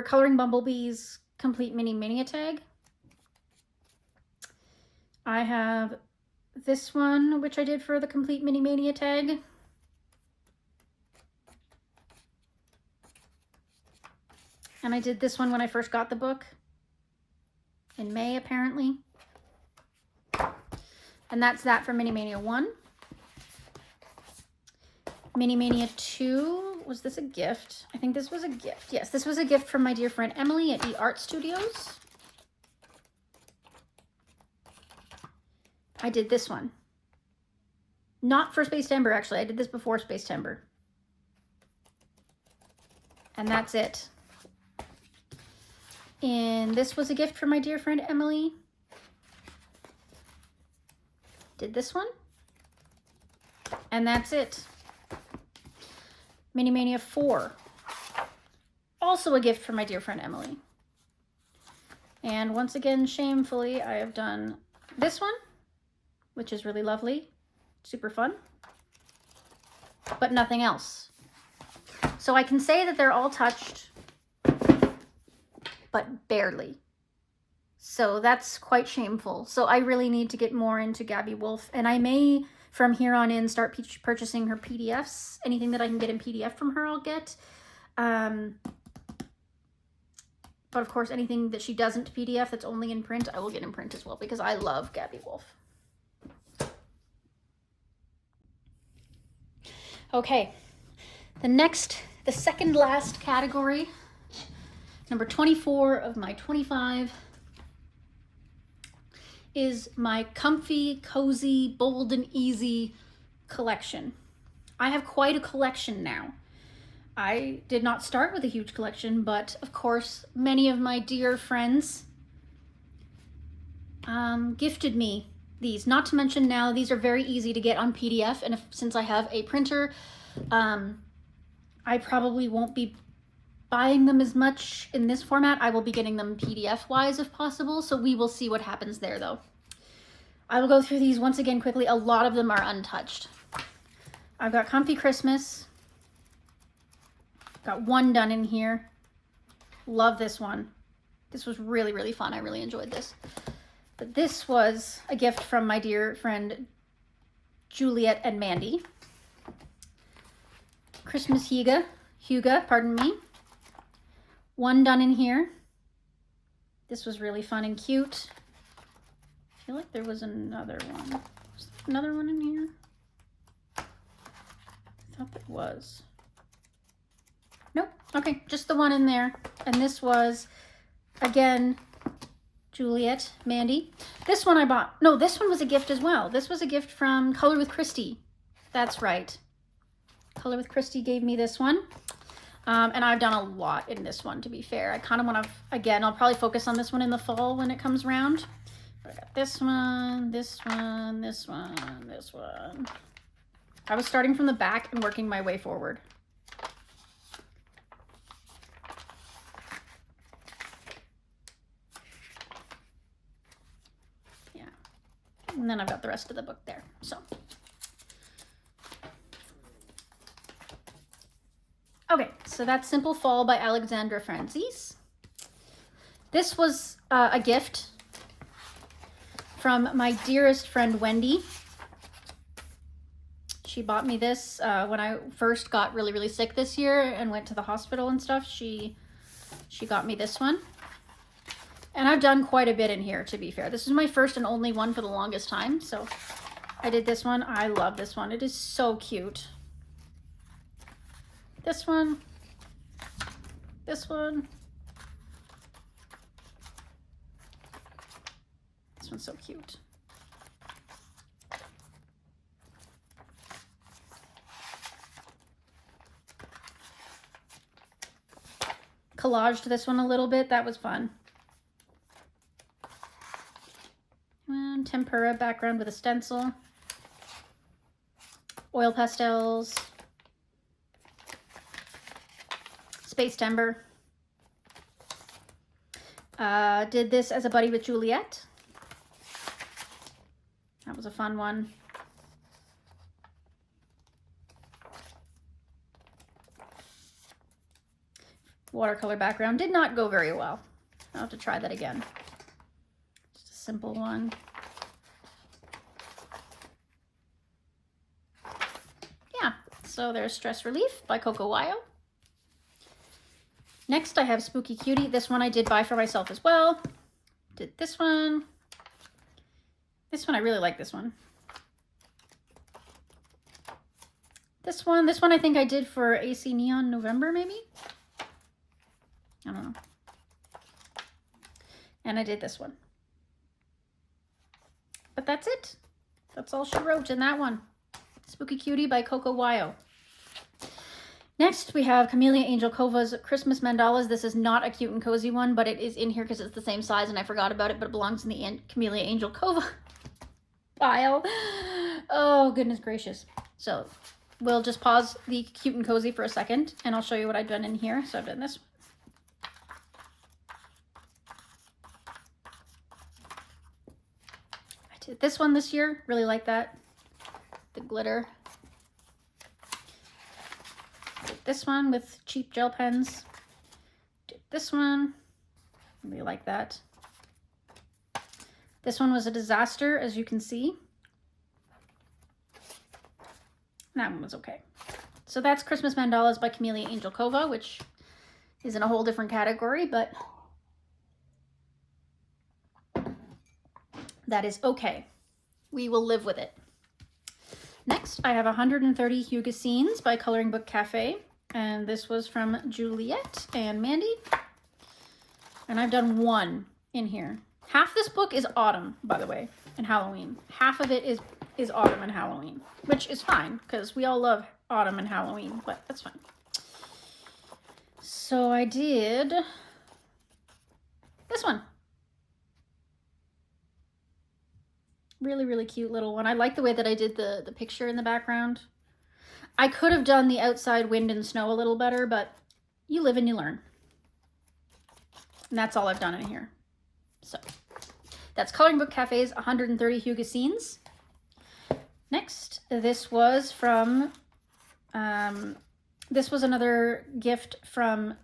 Coloring Bumblebee's Complete Mini Mania tag. I have this one, which I did for the Complete Mini Mania tag. And I did this one when I first got the book in May, apparently. And that's that for Mini Mania 1. Mini Mania 2. Was this a gift? I think this was a gift. Yes, this was a gift from my dear friend Emily at Art Studios. I did this one. Not for Space Timber, actually. I did this before Space Timber. And that's it. And this was a gift from my dear friend Emily. Did this one. And that's it. Mini Mania 4. Also a gift from my dear friend Emily. And once again, shamefully, I have done this one, which is really lovely. Super fun. But nothing else. So I can say that they're all touched, but barely. So that's quite shameful. So I really need to get more into Gabby Wolf, and I may from here on in start purchasing her PDFs. Anything that I can get in PDF from her, I'll get. But of course, anything that she doesn't PDF that's only in print, I will get in print as well, because I love Gabby Wolf. Okay, the second last category, number 24 of my 25, is my comfy, cozy, bold and easy collection. I have quite a collection now. I did not start with a huge collection, but of course, many of my dear friends gifted me these. Not to mention now, these are very easy to get on PDF, and since I have a printer, I probably won't be buying them as much in this format. I will be getting them PDF-wise if possible, so we will see what happens there, though. I will go through these once again quickly. A lot of them are untouched. I've got Comfy Christmas. Got one done in here. Love this one. This was really, really fun. I really enjoyed this. But this was a gift from my dear friend Juliet and Mandy. Christmas Huga, pardon me. One done in here. This was really fun and cute. I feel like there was another one. Was there another one in here? I thought there was. Nope. Okay, just the one in there. And this was, again, Juliet, Mandy. This one I bought. No, this one was a gift as well. This was a gift from Color with Christy. That's right. Color with Christy gave me this one. And I've done a lot in this one, to be fair. I kind of want to, again, I'll probably focus on this one in the fall when it comes around. But I got this one, this one, this one, this one. I was starting from the back and working my way forward. Yeah. And then I've got the rest of the book there, so. Okay, so that's Simple Fall by Alexandra Francis. This was a gift from my dearest friend Wendy. She bought me this when I first got really, really sick this year and went to the hospital and stuff. She got me this one. And I've done quite a bit in here, to be fair. This is my first and only one for the longest time, so I did this one. I love this one. It is so cute. This one, this one. This one's so cute. Collaged this one a little bit. That was fun. And tempera background with a stencil. Oil pastels. Space Timber. Did this as a buddy with Juliet. That was a fun one. Watercolor background did not go very well. I'll have to try that again. Just a simple one. Yeah, so there's Stress Relief by Coco Wyo. Next, I have Spooky Cutie. This one I did buy for myself as well. Did this one. This one, I really like this one. This one I think I did for AC Neon November, maybe? I don't know. And I did this one. But that's it. That's all she wrote in that one. Spooky Cutie by Coco Wyo. Next, we have Camellia Angel Kova's Christmas Mandalas. This is not a cute and cozy one, but it is in here because it's the same size and I forgot about it, but it belongs in the Camellia Angel Kova pile. Oh, goodness gracious. So we'll just pause the cute and cozy for a second and I'll show you what I've done in here. So I've done this. I did this one this year. Really like that. The glitter. Did this one with cheap gel pens. Did this one. Really like that. This one was a disaster, as you can see. That one was okay. So that's Christmas Mandalas by Camellia Angel Kova, which is in a whole different category, but that is okay. We will live with it. Next, I have 130 Hugo Scenes by Coloring Book Cafe, and this was from Juliet and Mandy. And I've done one in here. Half this book is autumn, by the way, and Halloween. Half of it is autumn and Halloween, which is fine because we all love autumn and Halloween, but that's fine. So I did this one. Really, really cute little one. I like the way that I did the picture in the background. I could have done the outside wind and snow a little better, but you live and you learn. And that's all I've done in here. So that's Coloring Book Cafe's 130 Hugo Scenes. Next, this was from, this was another gift from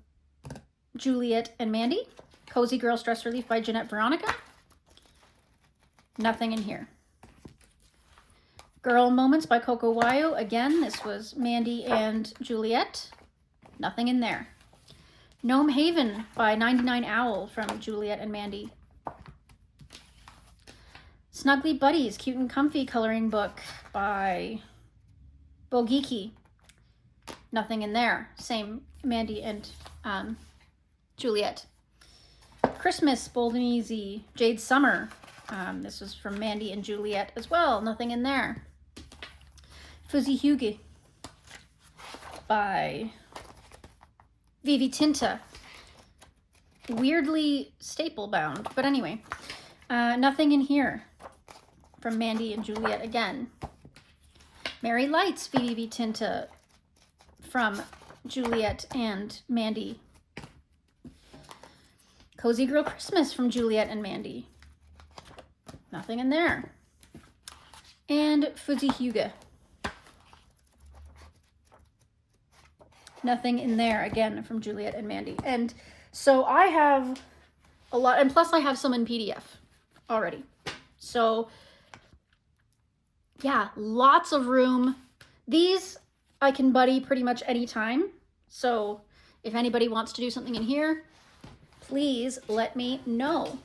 Juliet and Mandy. Cozy Girl Stress Relief by Jeanette Veronica. Nothing in here. Girl Moments by Coco Wyo. Again, this was Mandy and Juliet. Nothing in there. Gnome Haven by 99 Owl from Juliet and Mandy. Snuggly Buddies, Cute and Comfy Coloring Book by Bogiki. Nothing in there. Same Mandy and Juliet. Christmas, Bold and Easy, Jade Summer. This was from Mandy and Juliet as well. Nothing in there. Fuzzy Hugo by Vivi Tinta. Weirdly staple bound, but anyway. Nothing in here from Mandy and Juliet again. Merry Lights, Vivi Tinta from Juliet and Mandy. Cozy Girl Christmas from Juliet and Mandy. Nothing in there. And Fuzzy Hugo. Nothing in there, again, from Juliet and Mandy. And so I have a lot, and plus I have some in PDF already. So yeah, lots of room. These I can buddy pretty much anytime. So if anybody wants to do something in here, please let me know.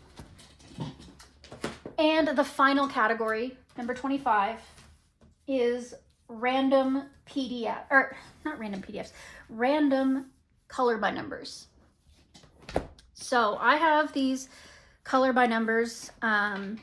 And the final category, number 25, is random PDF, or not random PDFs, random color by numbers. So I have these color by numbers, and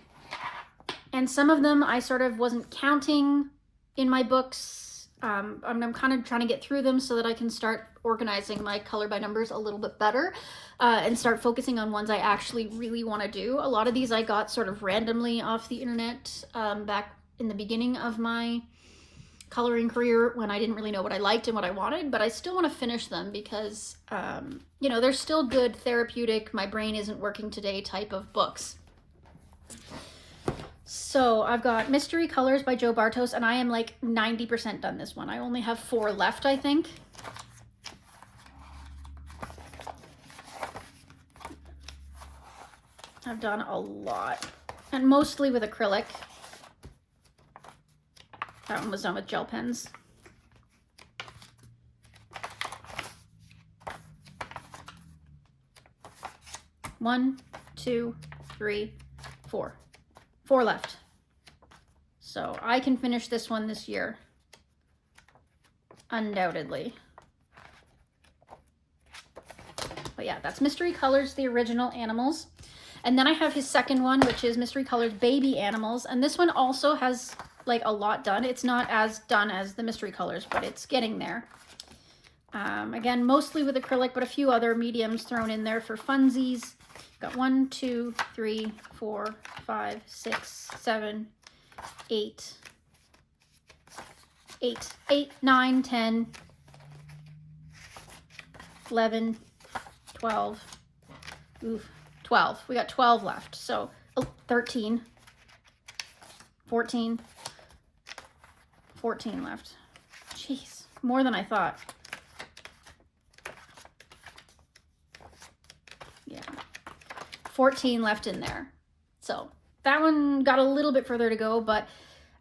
some of them I sort of wasn't counting in my books. I'm kind of trying to get through them so that I can start organizing my color by numbers a little bit better, and start focusing on ones I actually really want to do. A lot of these I got sort of randomly off the internet back in the beginning of my coloring career when I didn't really know what I liked and what I wanted, but I still want to finish them because, you know, they're still good, therapeutic, my brain isn't working today type of books. So I've got Mystery Colors by Joe Bartos, and I am like 90% done this one. I only have 4 left, I think. I've done a lot, and mostly with acrylic. That one was done with gel pens. One, two, three, 4. 4 left. So I can finish this one this year. undoubtedly. But yeah, that's Mystery Colors, the original animals. And then I have his second one, which is Mystery Colors Baby Animals. And this one also has like a lot done. It's not as done as the Mystery Colors, but it's getting there. Again, mostly with acrylic, but a few other mediums thrown in there for funsies. Got 1, 2, 3, 4, 5, 6, 7, 8, 9, 10, 11, 12, oof, 12. We got 12 left. So 13, 14 left. Jeez, more than I thought. Yeah, 14 left in there. So that one got a little bit further to go, but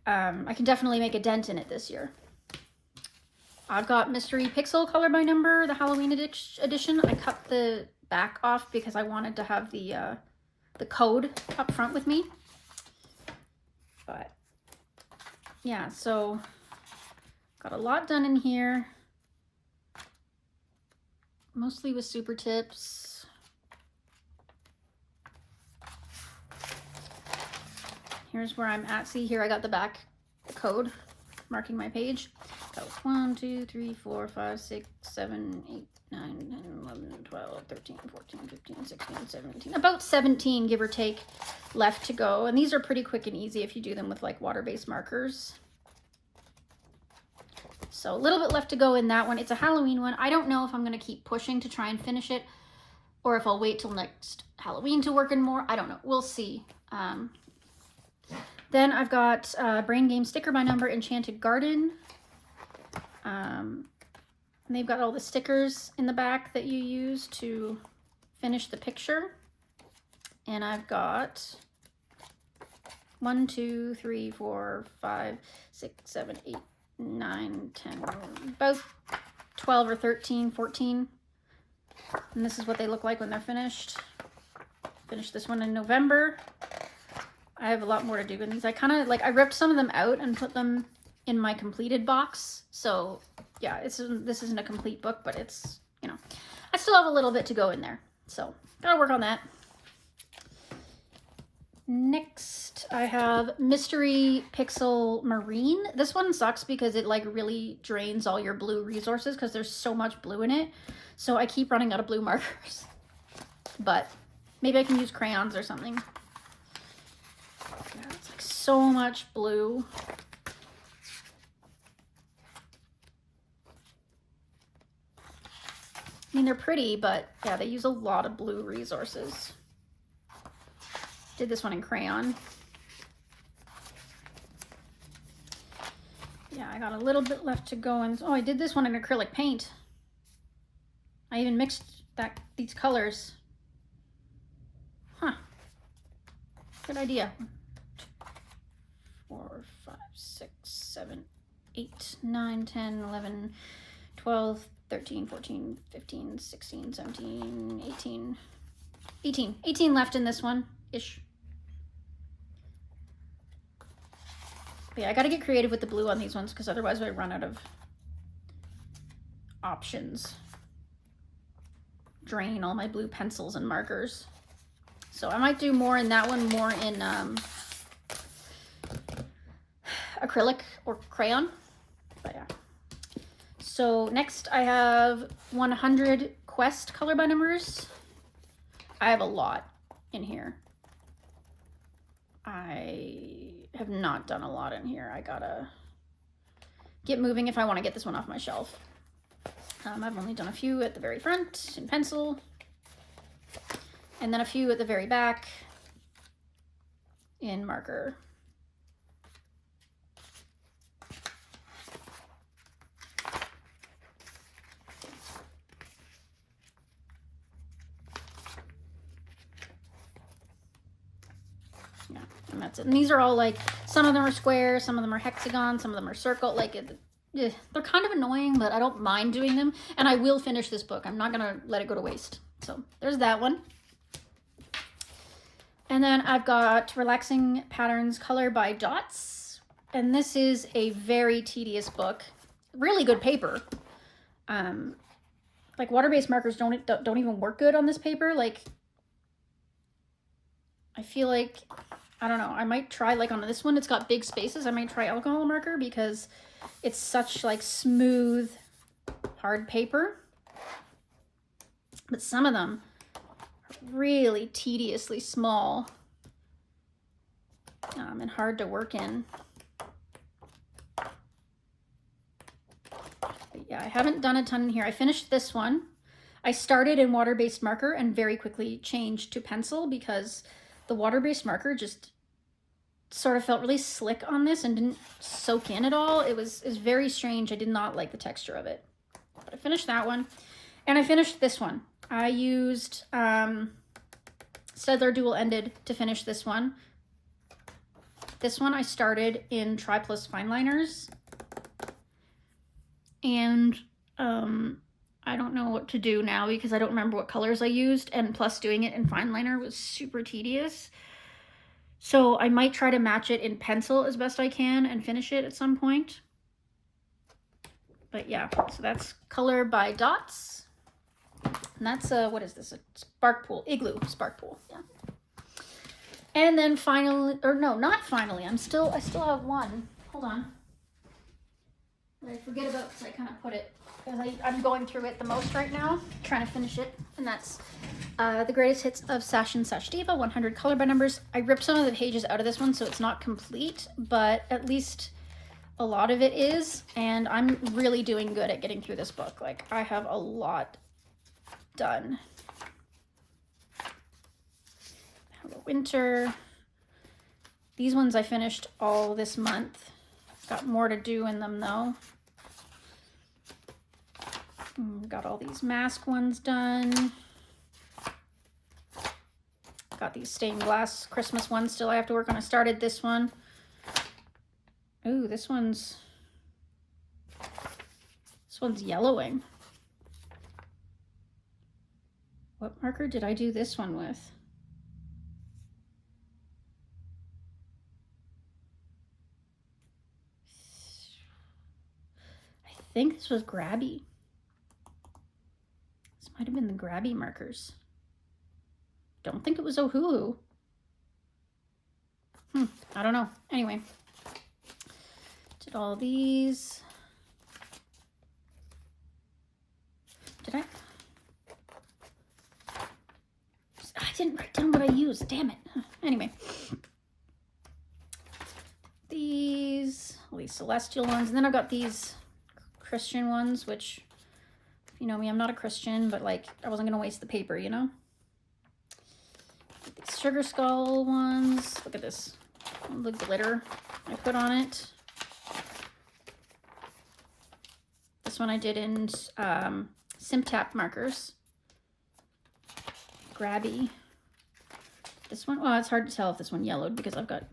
I can definitely make a dent in it this year. I've got Mystery Pixel Color by Number, the Halloween edition. I cut the back off because I wanted to have the code up front with me. But yeah, so got a lot done in here. Mostly with super tips. Here's where I'm at. See here, I got the back code marking my page. Got 1, 2, 3, 4, 5, 6, 7, 8, 9, 10, 11, 12, 13, 14, 15, 16, 17. About 17, give or take, left to go. And these are pretty quick and easy if you do them with like water-based markers. So a little bit left to go in that one. It's a Halloween one. I don't know if I'm going to keep pushing to try and finish it or if I'll wait till next Halloween to work in more. I don't know. We'll see. Then I've got Brain Game Sticker by Number Enchanted Garden. And they've got all the stickers in the back that you use to finish the picture. And I've got 1, 2, 3, 4, 5, 6, 7, 8, 9, 10, about 12 or 13, 14. And this is what they look like when they're finished. Finished this one in November. I have a lot more to do in these. I ripped some of them out and put them in my completed box. So yeah, this isn't a complete book, but it's, you know, I still have a little bit to go in there. So gotta work on that. Next, I have Mystery Pixel Marine. This one sucks because it like really drains all your blue resources because there's so much blue in it. So I keep running out of blue markers. But maybe I can use crayons or something. Yeah, it's like so much blue. I mean, they're pretty, but yeah, they use a lot of blue resources. Did this one in crayon. Yeah, I got a little bit left to go. And oh, I did this one in acrylic paint. I even mixed these colors. Huh. Good idea. 4, 5, 6, 7, 8, 9, 10, 11, 12, 13, 14, 15, 16, 17, 18. 18 left in this one-ish. But yeah, I gotta get creative with the blue on these ones because otherwise I run out of options. Drain all my blue pencils and markers. So I might do more in that one, more in acrylic or crayon. But yeah. So next I have 100 Quest color by numbers. I have a lot in here. I have not done a lot in here. I gotta get moving if I want to get this one off my shelf. I've only done a few at the very front in pencil, and then a few at the very back in marker. Yeah, and that's it. And these are all like, some of them are square, some of them are hexagon, some of them are circle. Like, they're kind of annoying, but I don't mind doing them. And I will finish this book. I'm not gonna let it go to waste. So there's that one. And then I've got Relaxing Patterns Color by Dots. And this is a very tedious book. really good paper. Like water-based markers don't even work good on this paper. Like, I feel like, I don't know, I might try, like on this one, it's got big spaces. I might try alcohol marker because it's such like smooth, hard paper. But some of them are really tediously small and hard to work in. But yeah, I haven't done a ton in here. I finished this one. I started in water-based marker and very quickly changed to pencil because the water-based marker just sort of felt really slick on this and didn't soak in at all. It was very strange. I did not like the texture of it. But I finished that one. And I finished this one. I used Staedtler dual-ended to finish this one. This one I started in Tri-Plus Fineliners. And I don't know what to do now because I don't remember what colors I used, and plus doing it in fineliner was super tedious. So I might try to match it in pencil as best I can and finish it at some point. But yeah, so that's Color by Dots. And that's what is this? A Spark Pool, Igloo Spark Pool. Yeah. And then finally, or no, not finally. I still have one. Hold on. I forget about because I kind of put it, because I'm going through it the most right now, trying to finish it, and that's the greatest hits of Sash and Sash Diva, 100 color by numbers. I ripped some of the pages out of this one, so it's not complete, but at least a lot of it is, and I'm really doing good at getting through this book. Like, I have a lot done. Hello Winter. These ones I finished all this month. Got more to do in them though. Got all these mask ones done. Got these stained glass Christmas ones still I have to work on. I started this one. Ooh, this one's yellowing. What marker did I do this one with? I think this was Grabby. This might have been the Grabby markers. Don't think it was Ohuhu. I don't know. Anyway, did all these. Did I? I didn't write down what I used. Damn it. Anyway, these celestial ones, and then I've got these Christian ones, which, you know me, I'm not a Christian, but like I wasn't gonna waste the paper, you know. These sugar skull ones. Look at this, the glitter I put on it. This one I did in Simtap markers. Grabby. This one, well, it's hard to tell if this one yellowed because I've got,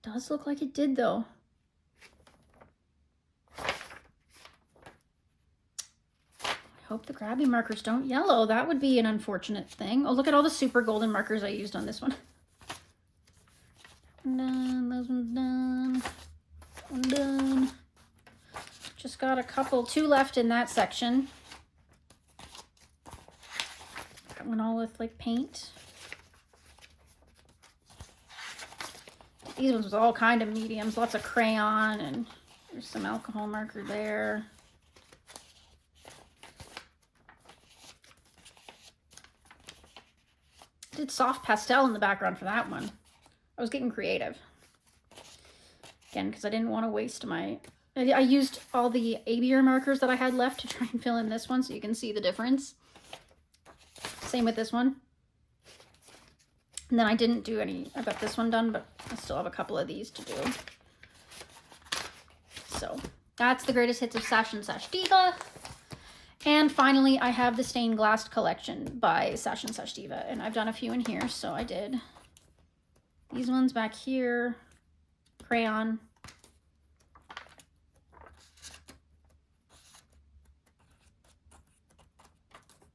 does look like it did though. I hope the Grabby markers don't yellow. That would be an unfortunate thing. Oh, look at all the super golden markers I used on this one. Done, those ones done. One done. Just got a couple, 2 left in that section. That one all with like paint. These ones with all kind of mediums, lots of crayon, and there's some alcohol marker there. Did soft pastel in the background for that one. I was getting creative. Again, because I didn't want to waste my... I used all the Abier markers that I had left to try and fill in this one so you can see the difference. Same with this one. And then I didn't do any, I got this one done, but I still have a couple of these to do. So that's the greatest hits of Sash and Sash Diva. And finally, I have the Stained Glass collection by Sash and Sash Diva. And I've done a few in here, so I did these ones back here, crayon.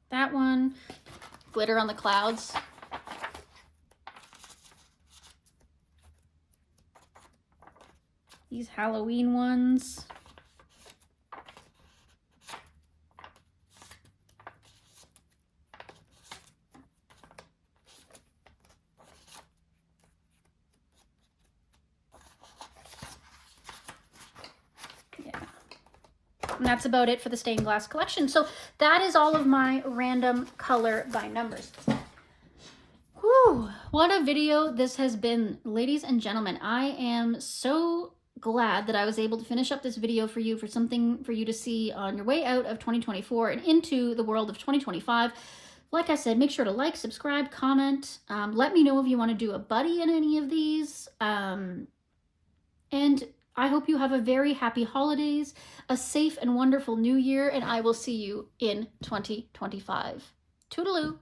That one, glitter on the clouds. These Halloween ones. And that's about it for the stained glass collection. So that is all of my random color by numbers. Whew, what a video this has been, ladies and gentlemen. I am so glad that I was able to finish up this video for you, for something for you to see on your way out of 2024 and into the world of 2025. Like I said, make sure to like, subscribe, comment. Let me know if you want to do a buddy in any of these. And I hope you have a very happy holidays, a safe and wonderful new year, and I will see you in 2025. Toodaloo!